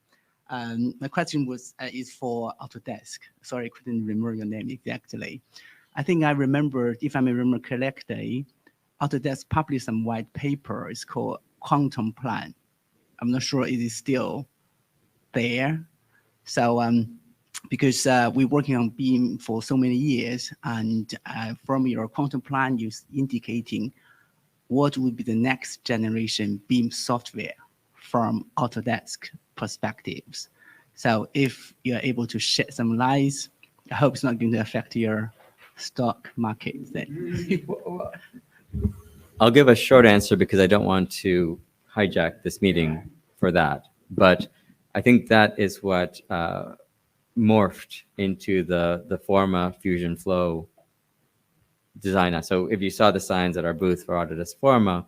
My question is for Autodesk. Sorry, I couldn't remember your name exactly. I think I remember, if I remember correctly, Autodesk published some white paper. It's called Quantum Plan. I'm not sure it is still there. So because we're working on BIM for so many years, and from your quantum plan, you're indicating what would be the next generation BIM software from Autodesk perspectives. So if you're able to shed some light, I hope it's not going to affect your stock market then. I'll give a short answer because I don't want to hijack this meeting for that. But I think that is what morphed into the Forma Fusion Flow design. So if you saw the signs at our booth for Autodesk Forma,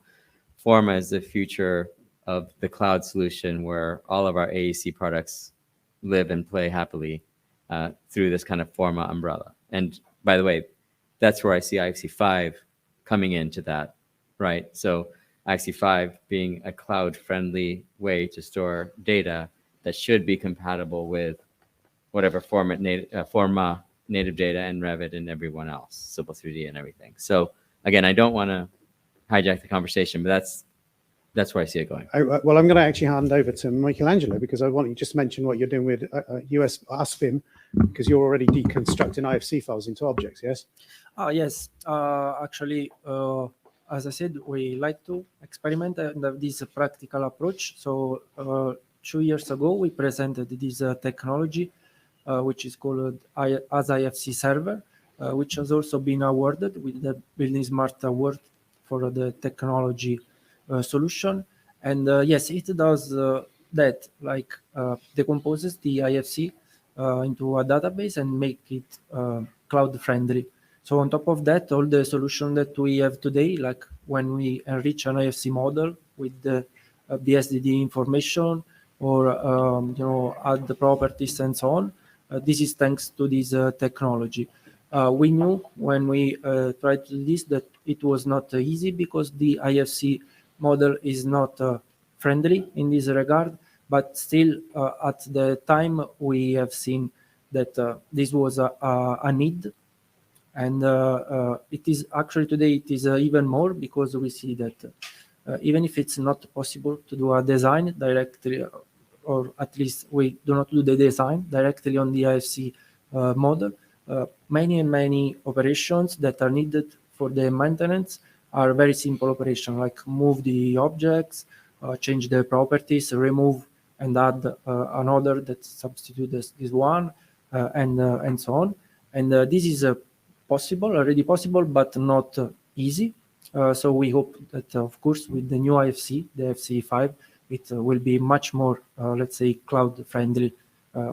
Forma is the future of the cloud solution where all of our AEC products live and play happily through this kind of Forma umbrella. And by the way, that's where I see IFC5 coming into that, right? So IFC5 being a cloud-friendly way to store data that should be compatible with whatever Forma native data and Revit and everyone else, Civil 3D and everything. So again, I don't want to hijack the conversation, but that's where I see it going. Well, I'm going to actually hand over to Michelangelo because I want you just mention what you're doing with US ASFIM, because you're already deconstructing IFC files into objects, yes? Yes, actually, as I said, we like to experiment and have this practical approach. So 2 years ago, we presented this technology, which is called as IFC server, which has also been awarded with the buildingSMART award for the technology solution. And yes, it does that, like decomposes the IFC into a database and make it cloud friendly. So on top of that, all the solution that we have today, like when we enrich an IFC model with the BSDD information or add the properties and so on, this is thanks to this technology. We knew when we tried to do this that it was not easy because the IFC model is not friendly in this regard, but still at the time we have seen that this was a need. And it is actually today it is even more, because we see that even if it's not possible to do a design directly, or at least we do not do the design directly on the IFC model, many operations that are needed for the maintenance are very simple operations, like move the objects, change the properties, remove and add another that substitutes this one, and so on. And this is already possible, but not easy. So we hope that, of course, with the new IFC, the IFC5, it will be much more, let's say, cloud friendly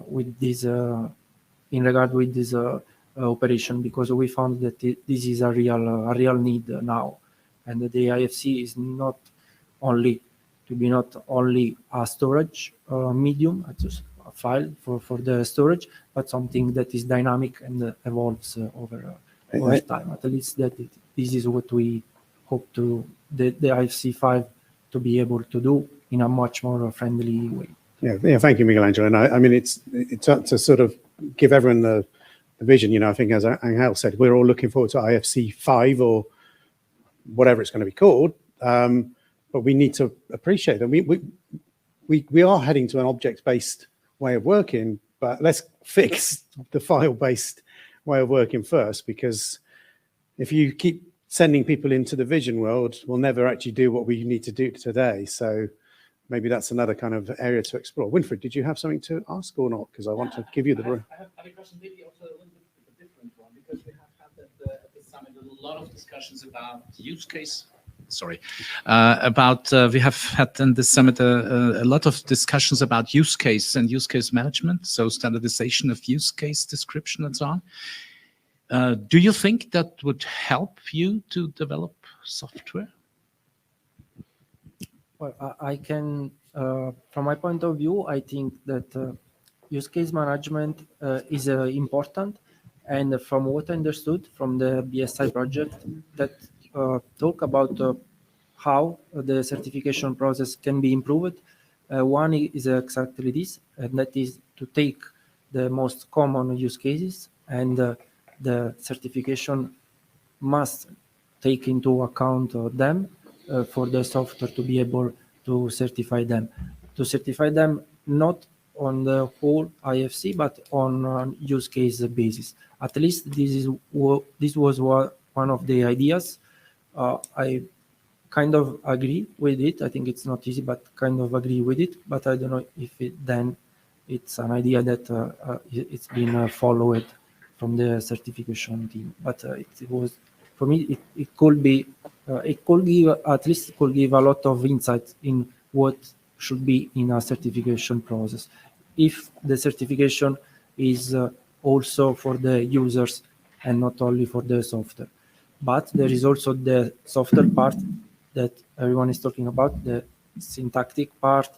with this, in regard with this operation, because we found that this is a real need now, and the IFC is not only to be not only a storage medium, just a file for the storage, but something that is dynamic and evolves over time. At least this is what we hope to the IFC5 to be able to do in a much more friendly way. Yeah, thank you, Michelangelo. And I mean, it's to sort of give everyone the vision. You know, I think as Angel said, we're all looking forward to IFC5 or whatever it's going to be called. But we need to appreciate that we are heading to an object-based way of working. But let's fix the file-based way of working first, because if you keep sending people into the vision world, we'll never actually do what we need to do today. So maybe that's another kind of area to explore. Winfried, did you have something to ask or not? Because I want to give you the... I have a question, maybe also a little bit of a different one, because we have had at the summit a lot of discussions about use case. We have had in the summit a lot of discussions about use case and use case management, so standardization of use case description and so on. Do you think that would help you to develop software? Well, I can, from my point of view, I think that use case management is important. And from what I understood from the BSI project, that talk about how the certification process can be improved. One is exactly this, and that is to take the most common use cases, and the certification must take into account them for the software to be able to certify them. To certify them not on the whole IFC, but on use case basis. At least this was one of the ideas. I kind of agree with it. I think it's not easy, but kind of agree with it. But I don't know if it's an idea that it's been followed from the certification team. But it was, for me, it could be, it could give, at least it could give a lot of insight in what should be in a certification process. If the certification is also for the users and not only for the software. But there is also the software part that everyone is talking about, the syntactic part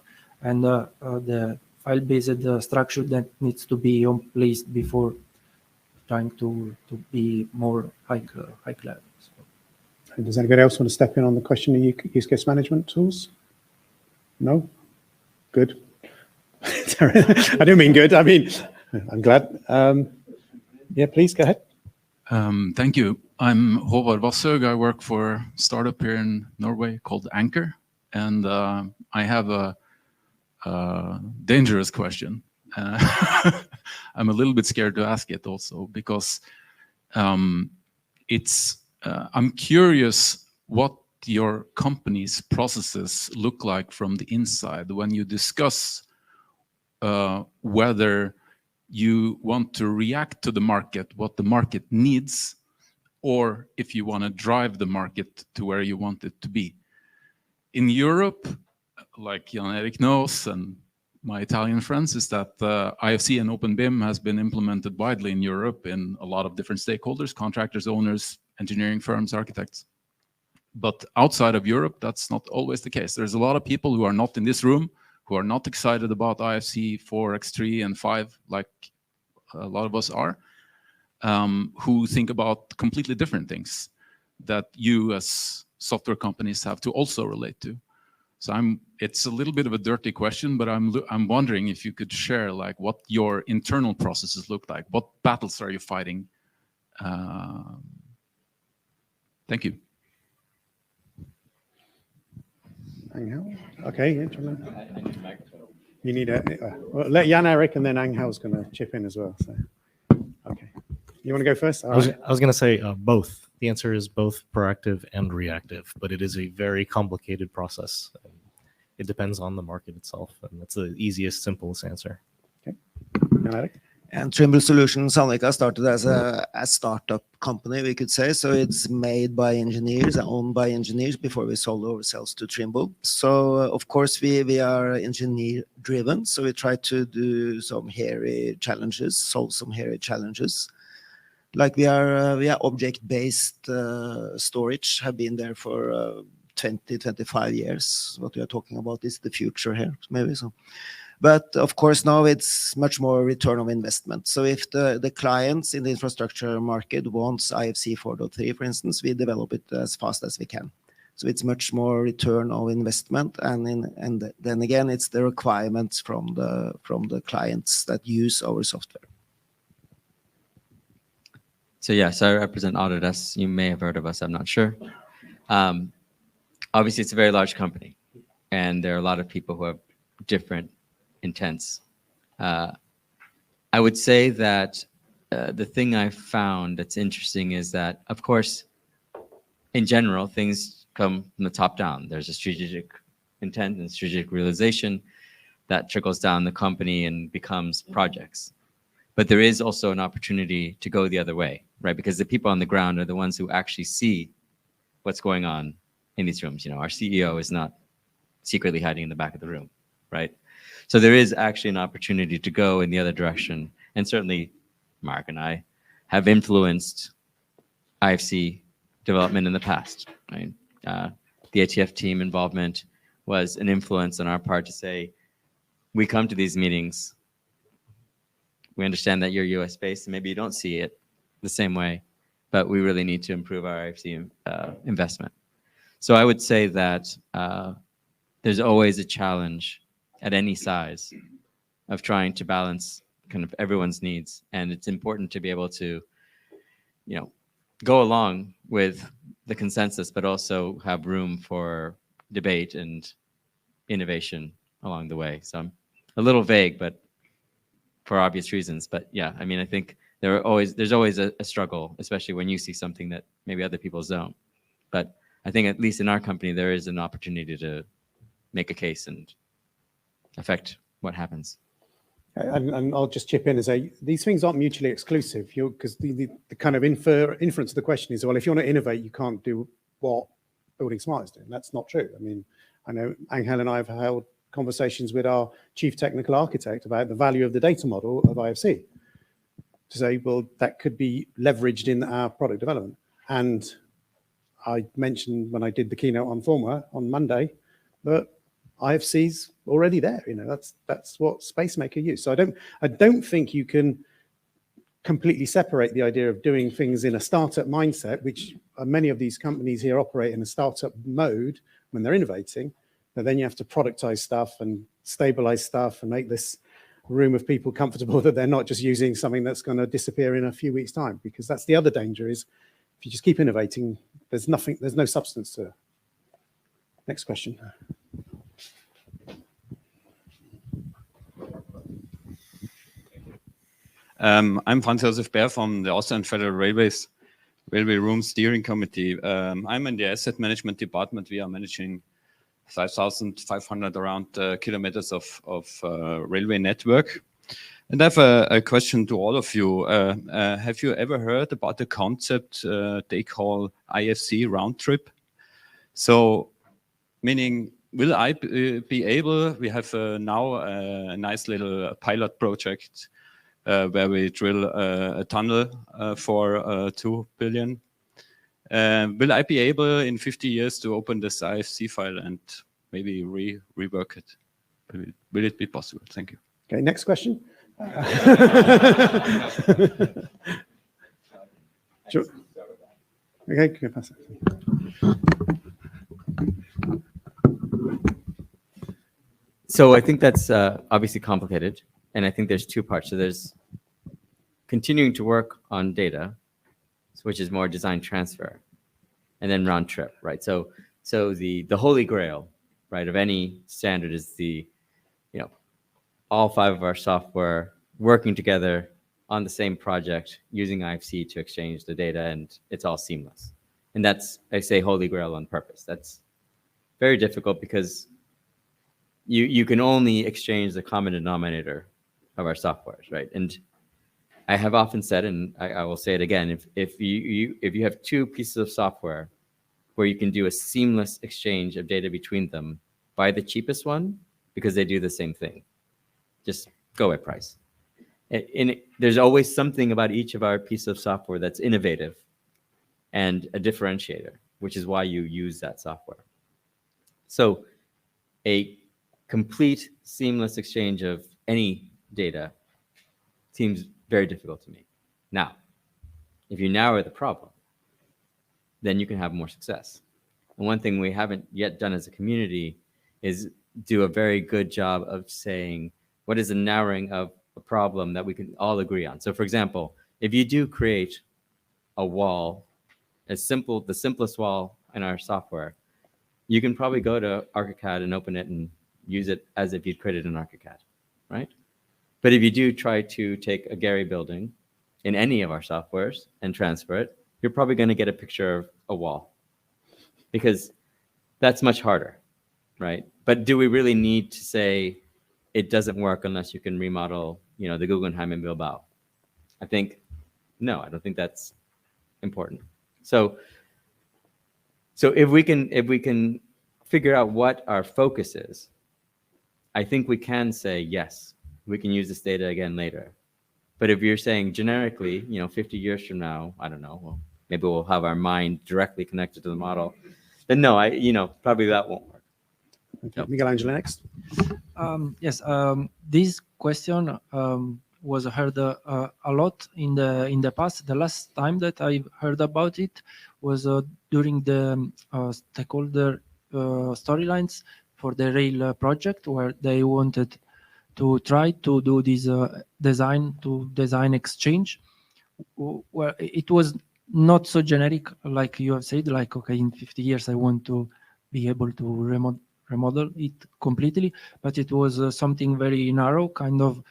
and the file-based structure that needs to be in place before trying to be more high level. So. Does anybody else want to step in on the question of use case management tools? No? Good. I don't mean good. I mean, I'm glad. Yeah, please go ahead. Thank you. I'm Håvard Vassøg. I work for a startup here in Norway called Anchor. And I have a dangerous question. I'm a little bit scared to ask it also because I'm curious what your company's processes look like from the inside when you discuss whether you want to react to the market, what the market needs, or if you want to drive the market to where you want it to be. In Europe, like Jan-Erik knows, and my Italian friends, is that IFC and OpenBIM has been implemented widely in Europe in a lot of different stakeholders, contractors, owners, engineering firms, architects. But outside of Europe, that's not always the case. There's a lot of people who are not in this room, who are not excited about IFC 4, X3, and 5, like a lot of us are, who think about completely different things that you as software companies have to also relate to. So it's a little bit of a dirty question, but I'm wondering if you could share like what your internal processes look like. What battles are you fighting? Thank you. Okay. You need well, let Jan-Erik and then Angel's going to chip in as well. So, okay. You want to go first? I was going to say both. The answer is both proactive and reactive, but it is a very complicated process. It depends on the market itself, and that's the easiest, simplest answer. Okay. Jan-Erik? And Trimble Solutions, Sandvika, started as a startup company, we could say. So it's made by engineers, owned by engineers before we sold ourselves to Trimble. So of course we are engineer driven. So we try to do some hairy challenges, solve some hairy challenges. Like we are object-based storage, have been there for 20, 25 years. What we are talking about is the future here, maybe so. But of course, now it's much more return of investment. So if the clients in the infrastructure market wants IFC 4.3, for instance, we develop it as fast as we can. So it's much more return of investment, and then again, it's the requirements from the clients that use our software. So yes, I represent Autodesk. You may have heard of us, I'm not sure. Obviously, it's a very large company, and there are a lot of people who have different intents. I would say that the thing I found that's interesting is that, of course, in general, things come from the top down. There's a strategic intent and strategic realization that trickles down the company and becomes projects. But there is also an opportunity to go the other way, right? Because the people on the ground are the ones who actually see what's going on in these rooms. You know, our CEO is not secretly hiding in the back of the room, right? So there is actually an opportunity to go in the other direction. And certainly Mark and I have influenced IFC development in the past, right? The ATF team involvement was an influence on our part to say, we come to these meetings, we understand that you're US based and maybe you don't see it the same way, but we really need to improve our IFC investment. So I would say that there's always a challenge at any size of trying to balance kind of everyone's needs. And it's important to be able to, you know, go along with the consensus, but also have room for debate and innovation along the way. So I'm a little vague, but for obvious reasons. But yeah, I mean, I think there's always a struggle, especially when you see something that maybe other people don't. But I think at least in our company, there is an opportunity to make a case and affect what happens. And I'll just chip in and say, these things aren't mutually exclusive, because the kind of inference of the question is, well, if you want to innovate, you can't do what buildingSMART is doing. That's not true. I mean, I know Angel and I have held conversations with our chief technical architect about the value of the data model of IFC, to say, well, that could be leveraged in our product development. And I mentioned when I did the keynote on Forma on Monday that IFC's already there. You know, that's what SpaceMaker used. So I don't think you can completely separate the idea of doing things in a startup mindset, which many of these companies here operate in a startup mode when they're innovating, but then you have to productize stuff and stabilize stuff and make this room of people comfortable that they're not just using something that's going to disappear in a few weeks' time, because that's the other danger is if you just keep innovating, there's no substance to it. Next question. I'm Franz Josef Bär from the Austrian Federal Railways Railway Room Steering Committee. I'm in the asset management department. We are managing 5,500 around kilometers of railway network. And I have a question to all of you. Have you ever heard about the concept they call IFC round trip? So, meaning, will I be able, we have now a nice little pilot project where we drill a tunnel for 2 billion. Will I be able in 50 years to open this IFC file and maybe rework it? Will it be possible? Thank you. Okay, next question. Sure. Okay, can you pass it? So I think that's obviously complicated. And I think there's two parts. So there's continuing to work on data, which is more design transfer, and then round trip, right? So the holy grail, right, of any standard is the, all 5 of our software working together on the same project using IFC to exchange the data, and it's all seamless. And that's, I say, holy grail on purpose. That's very difficult because you can only exchange the common denominator of our softwares, right? And I have often said, and I will say it again, if you have 2 pieces of software where you can do a seamless exchange of data between them, buy the cheapest one because they do the same thing. Just go at price. And there's always something about each of our pieces of software that's innovative and a differentiator, which is why you use that software. So a complete seamless exchange of any data seems very difficult to me. Now, if you narrow the problem, then you can have more success. And one thing we haven't yet done as a community is do a very good job of saying, what is the narrowing of a problem that we can all agree on? So for example, if you do create a wall, the simplest wall in our software, you can probably go to ArchiCAD and open it and use it as if you'd created an ArchiCAD, right? But if you do try to take a Gehry building in any of our softwares and transfer it, you're probably going to get a picture of a wall, because that's much harder, right? But do we really need to say it doesn't work unless you can remodel, you know, the Guggenheim in Bilbao? I think, no, I don't think that's important. So if we can figure out what our focus is, I think we can say, yes, we can use this data again later. But if you're saying generically, you know, 50 years from now, I don't know, well, maybe we'll have our mind directly connected to the model, then no, probably that won't work. Okay. Michelangelo next. Yes, this question was heard a lot in the past. The last time that I heard about it was during the stakeholder storylines for the rail project, where they wanted to try to do this design exchange. Well, it was not so generic, like you have said, like, okay, in 50 years I want to be able to remodel it completely, but it was something very narrow, kind of.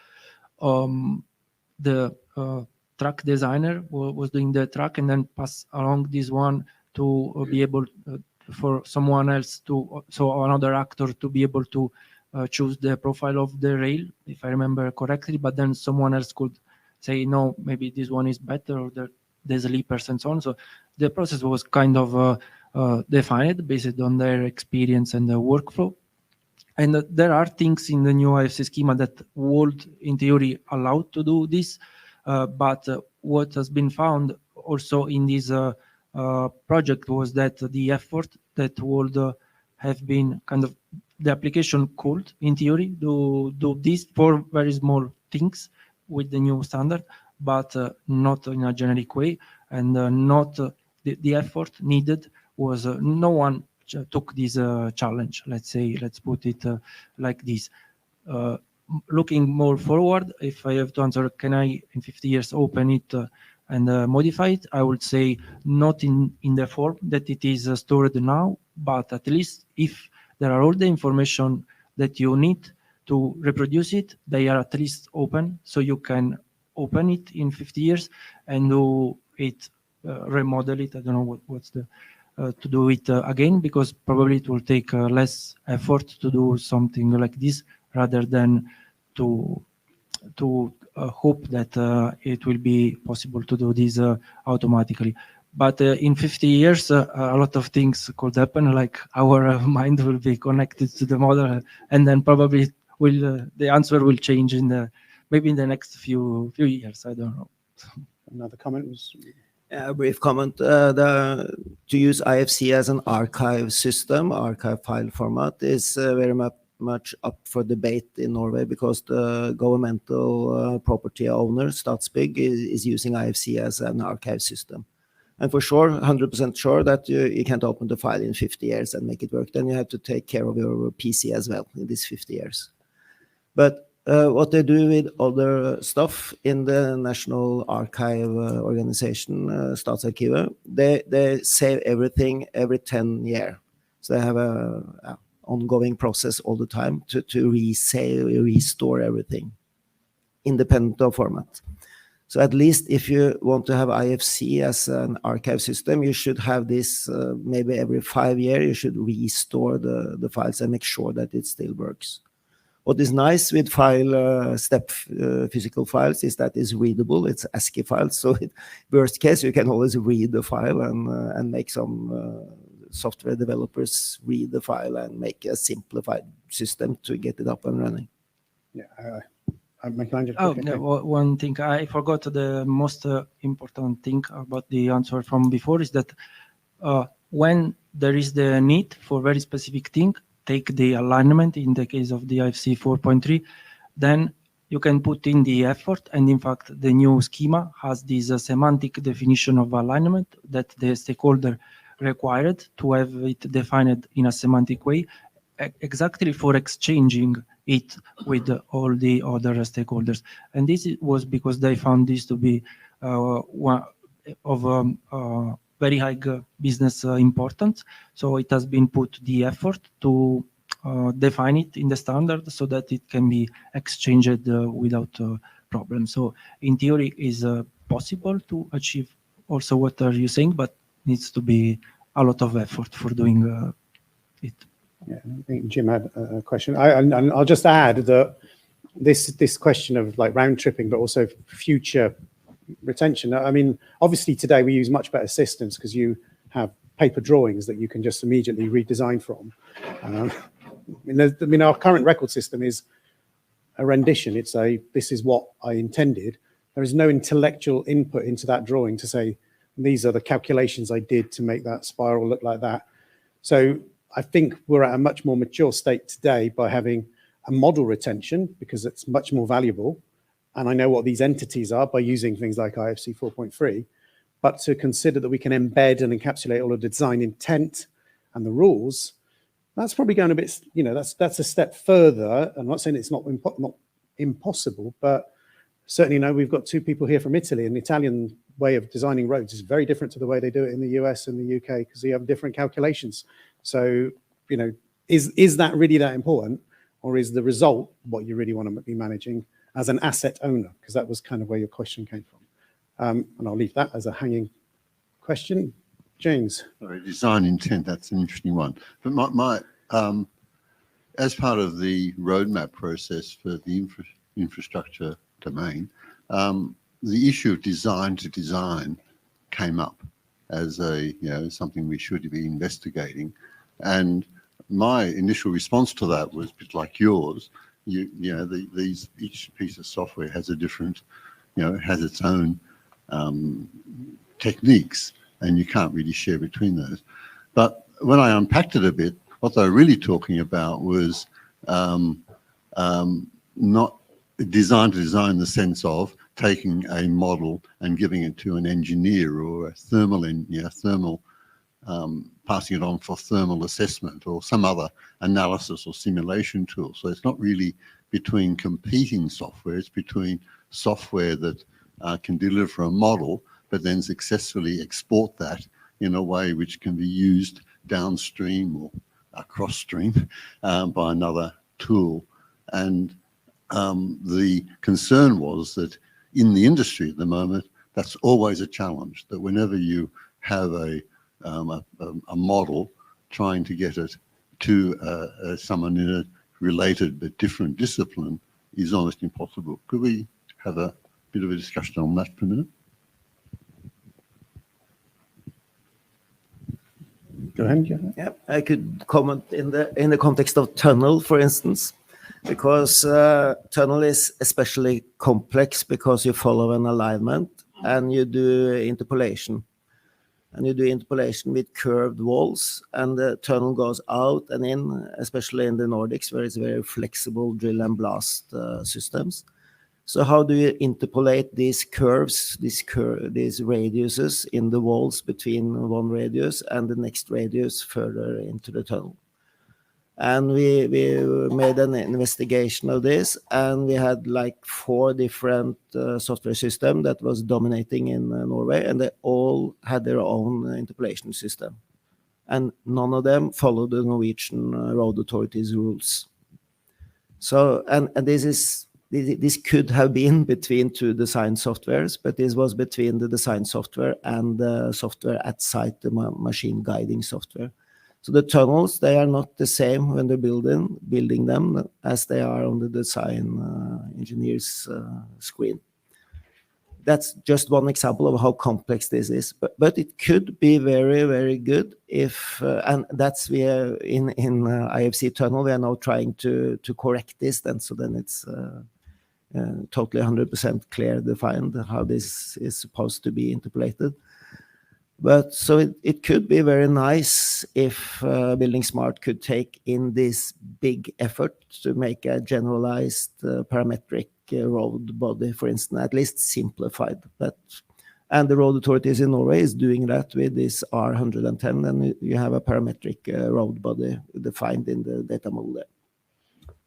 The track designer was doing the track and then pass along this one to be able for someone else so another actor to be able to choose the profile of the rail, if I remember correctly, but then someone else could say, no, maybe this one is better, or there's sleepers and so on. So the process was kind of defined based on their experience and the workflow. And there are things in the new IFC schema that would, in theory, allow to do this. But what has been found also in this project was that the effort that would have been kind of the application could, in theory, do this for very small things with the new standard, but not in a generic way, and not the effort needed was no one took this challenge. Let's put it like this. Looking more forward, if I have to answer, can I in 50 years open it and modify it? I would say not in the form that it is stored now, but at least if there are all the information that you need to reproduce it, they are at least open, so you can open it in 50 years and do it, remodel it. I don't know what's the to do it again, because probably it will take less effort to do something like this rather than to hope that it will be possible to do this automatically. But in 50 years, a lot of things could happen, like our mind will be connected to the model, and then probably the answer will change maybe in the next few years. I don't know. Another comment was... A brief comment. To use IFC as an archive system, archive file format, is very much up for debate in Norway, because the governmental property owner, Statsbygg, is using IFC as an archive system. And for sure, 100% sure that you can't open the file in 50 years and make it work. Then you have to take care of your PC as well in these 50 years. But what they do with other stuff in the National Archive organization, Statsarkivet, they save everything every 10 years. So they have a ongoing process all the time to restore everything, independent of format. So at least if you want to have IFC as an archive system, you should have this maybe every 5 years. You should restore the files and make sure that it still works. What is nice with physical files is that it's readable. It's ASCII files. So worst case, you can always read the file and make some software developers read the file and make a simplified system to get it up and running. Yeah. Michelangelo. Oh, no, one thing I forgot, the most important thing about the answer from before is that when there is the need for very specific thing, take the alignment in the case of the IFC 4.3, then you can put in the effort. And in fact, the new schema has this semantic definition of alignment that the stakeholder required to have it defined in a semantic way, exactly for exchanging it with all the other stakeholders. And this was because they found this to be one of very high business importance. So it has been put the effort to define it in the standard so that it can be exchanged without problem. So in theory, is possible to achieve also what are you saying, but needs to be a lot of effort for doing it. Yeah, I think Jim had a question. And I'll just add that this question of like round tripping, but also future retention. I mean, obviously today we use much better systems because you have paper drawings that you can just immediately redesign from. I mean, our current record system is a rendition. It's this is what I intended. There is no intellectual input into that drawing to say, these are the calculations I did to make that spiral look like that. So I think we're at a much more mature state today by having a model retention because it's much more valuable. And I know what these entities are by using things like IFC 4.3, but to consider that we can embed and encapsulate all of the design intent and the rules, that's probably going a bit, you know, that's a step further. I'm not saying it's not impossible, but certainly, you know, we've got two people here from Italy, and the Italian way of designing roads is very different to the way they do it in the US and the UK because they have different calculations. So, you know, is that really that important, or is the result what you really want to be managing as an asset owner? Because that was kind of where your question came from. And I'll leave that as a hanging question. James. Sorry, design intent, that's an interesting one. But as part of the roadmap process for the infrastructure domain, the issue of design to design came up as something we should be investigating. And my initial response to that was a bit like yours. Each piece of software has a different, has its own techniques, and you can't really share between those. But when I unpacked it a bit, what they were really talking about was not design to design in the sense of taking a model and giving it to an engineer or a thermal passing it on for thermal assessment or some other analysis or simulation tool. So it's not really between competing software, it's between software that can deliver a model, but then successfully export that in a way which can be used downstream or across stream by another tool. And the concern was that in the industry at the moment, that's always a challenge, that whenever you have a model, trying to get it to someone in a related but different discipline is almost impossible. Could we have a bit of a discussion on that for a minute? Go ahead. Yeah, I could comment in the context of tunnel, for instance, because tunnel is especially complex because you follow an alignment and you do interpolation. And you do interpolation with curved walls, and the tunnel goes out and in, especially in the Nordics, where it's very flexible drill and blast systems. So how do you interpolate these curves, these radiuses in the walls between one radius and the next radius further into the tunnel? And we made an investigation of this, and we had like 4 different software systems that was dominating in Norway, and they all had their own interpolation system. And none of them followed the Norwegian road authorities rules. So, and this could have been between 2 design softwares, but this was between the design software and the software at site, the machine guiding software. So the tunnels, they are not the same when they're building them as they are on the design engineer's screen. That's just one example of how complex this is, but it could be very, very good if, and that's where in IFC tunnel, we are now trying to correct this, so then it's totally 100% clear defined how this is supposed to be interpolated. But so it could be very nice if buildingSMART could take in this big effort to make a generalized parametric road body, for instance, at least simplified. And the road authorities in Norway is doing that with this R110, and you have a parametric road body defined in the data model there.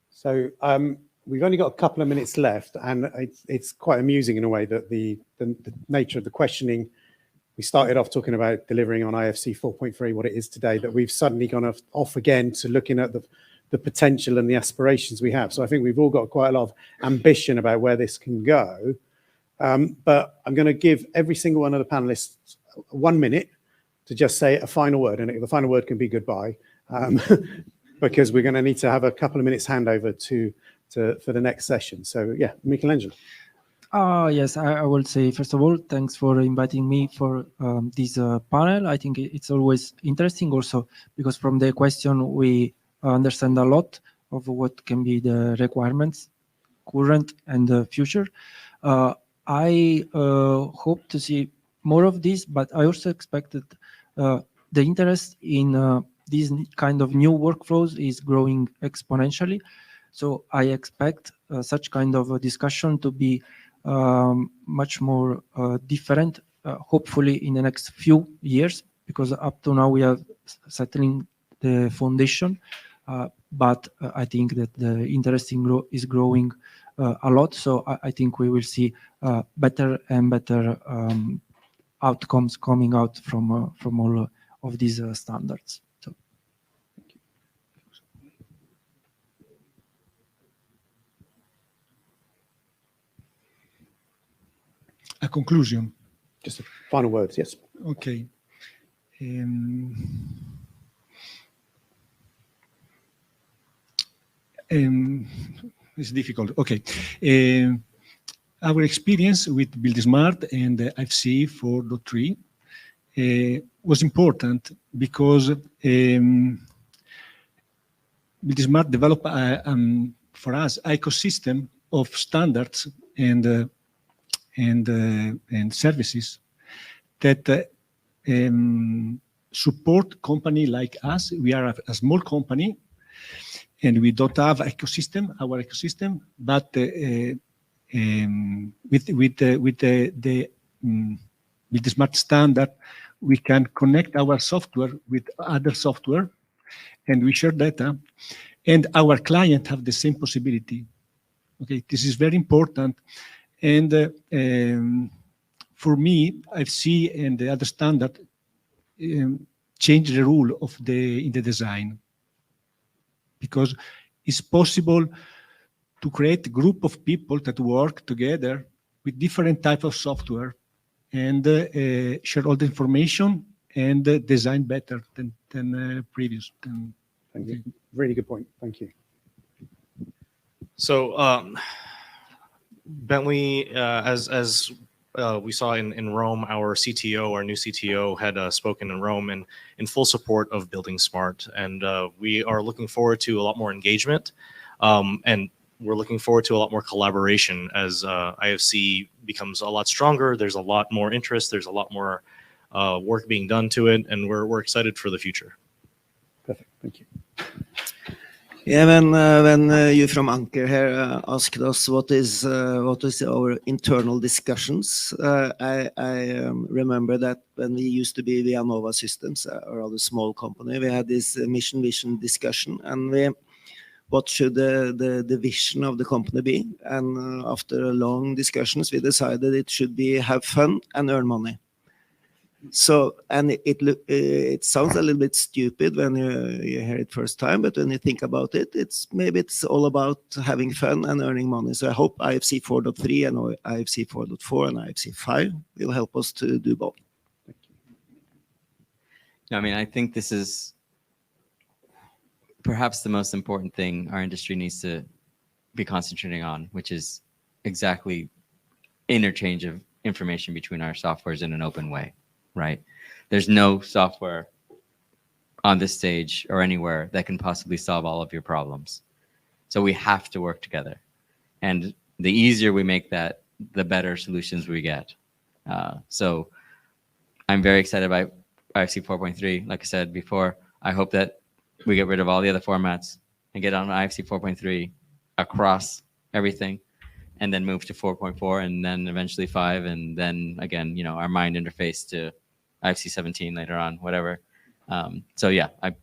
So we've only got a couple of minutes left, and it's quite amusing in a way that the nature of the questioning, we started off talking about delivering on IFC 4.3, what it is today, that we've suddenly gone off again to looking at the potential and the aspirations we have. So I think we've all got quite a lot of ambition about where this can go. But I'm going to give every single one of the panelists 1 minute to just say a final word, and the final word can be goodbye, because we're going to need to have a couple of minutes handover for the next session. So yeah, Michelangelo. Yes, I will say, first of all, thanks for inviting me for this panel. I think it's always interesting also because from the question we understand a lot of what can be the requirements, current and future. I hope to see more of this, but I also expected the interest in these kind of new workflows is growing exponentially. So I expect such kind of a discussion to be much more different, hopefully in the next few years, because up to now we are settling the foundation. But I think that the interest is growing a lot. So I think we will see better and better outcomes coming out from all of these standards. So. A conclusion. Just a final words, yes. Okay. It's difficult. Okay. Our experience with buildingSMART and IFC 4.3 was important because buildingSMART developed for us ecosystem of standards and services that support company like us. We are a small company, and we don't have our ecosystem, but with the buildingSMART standard, we can connect our software with other software, and we share data, and our client have the same possibility. Okay, this is very important, and for me, IFC and the other standard change the rule of in the design, because it's possible to create a group of people that work together with different type of software and share all the information and design better than previous. Thank you. Really good point. Thank you. So Bentley, as we saw in Rome, our CTO, our new CTO, had spoken in Rome in full support of buildingSMART, and we are looking forward to a lot more engagement, and we're looking forward to a lot more collaboration as IFC becomes a lot stronger. There's a lot more interest. There's a lot more work being done to it, and we're excited for the future. Perfect. Thank you. Yeah, when you from Anker here asked us what is our internal discussions, I remember that when we used to be Vianova Systems, a rather small company, we had this mission vision discussion, and what should the vision of the company be? And after long discussions, we decided it should be have fun and earn money. So, and it sounds a little bit stupid when you hear it first time, but when you think about it, maybe it's all about having fun and earning money. So I hope IFC 4.3 and IFC 4.4 and IFC 5 will help us to do both. Thank you. I mean, I think this is perhaps the most important thing our industry needs to be concentrating on, which is exactly interchange of information between our softwares in an open way. Right? There's no software on this stage or anywhere that can possibly solve all of your problems. So we have to work together. And the easier we make that, the better solutions we get. So I'm very excited about IFC 4.3. Like I said before, I hope that we get rid of all the other formats and get on IFC 4.3 across everything, and then move to 4.4, and then eventually 5, and then again, you know, our mind interface to IFC 17 later on, whatever. So yeah, I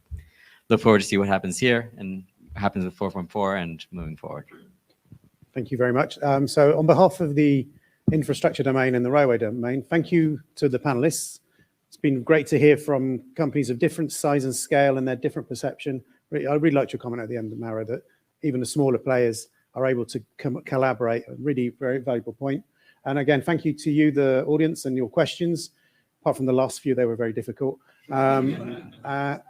look forward to see what happens here and happens with 4.4 and moving forward. Thank you very much. So on behalf of the infrastructure domain and the railway domain, thank you to the panelists. It's been great to hear from companies of different size and scale and their different perception. I really liked your comment at the end, Mauro, that even the smaller players are able to collaborate. A really very valuable point. And again, thank you to you, the audience, and your questions. Apart from the last few, they were very difficult. I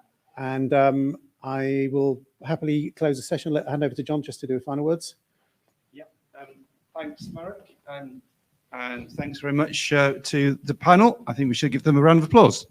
will happily close the session. Hand over to John just to do final words. Yeah, thanks, Marek. And thanks very much to the panel. I think we should give them a round of applause.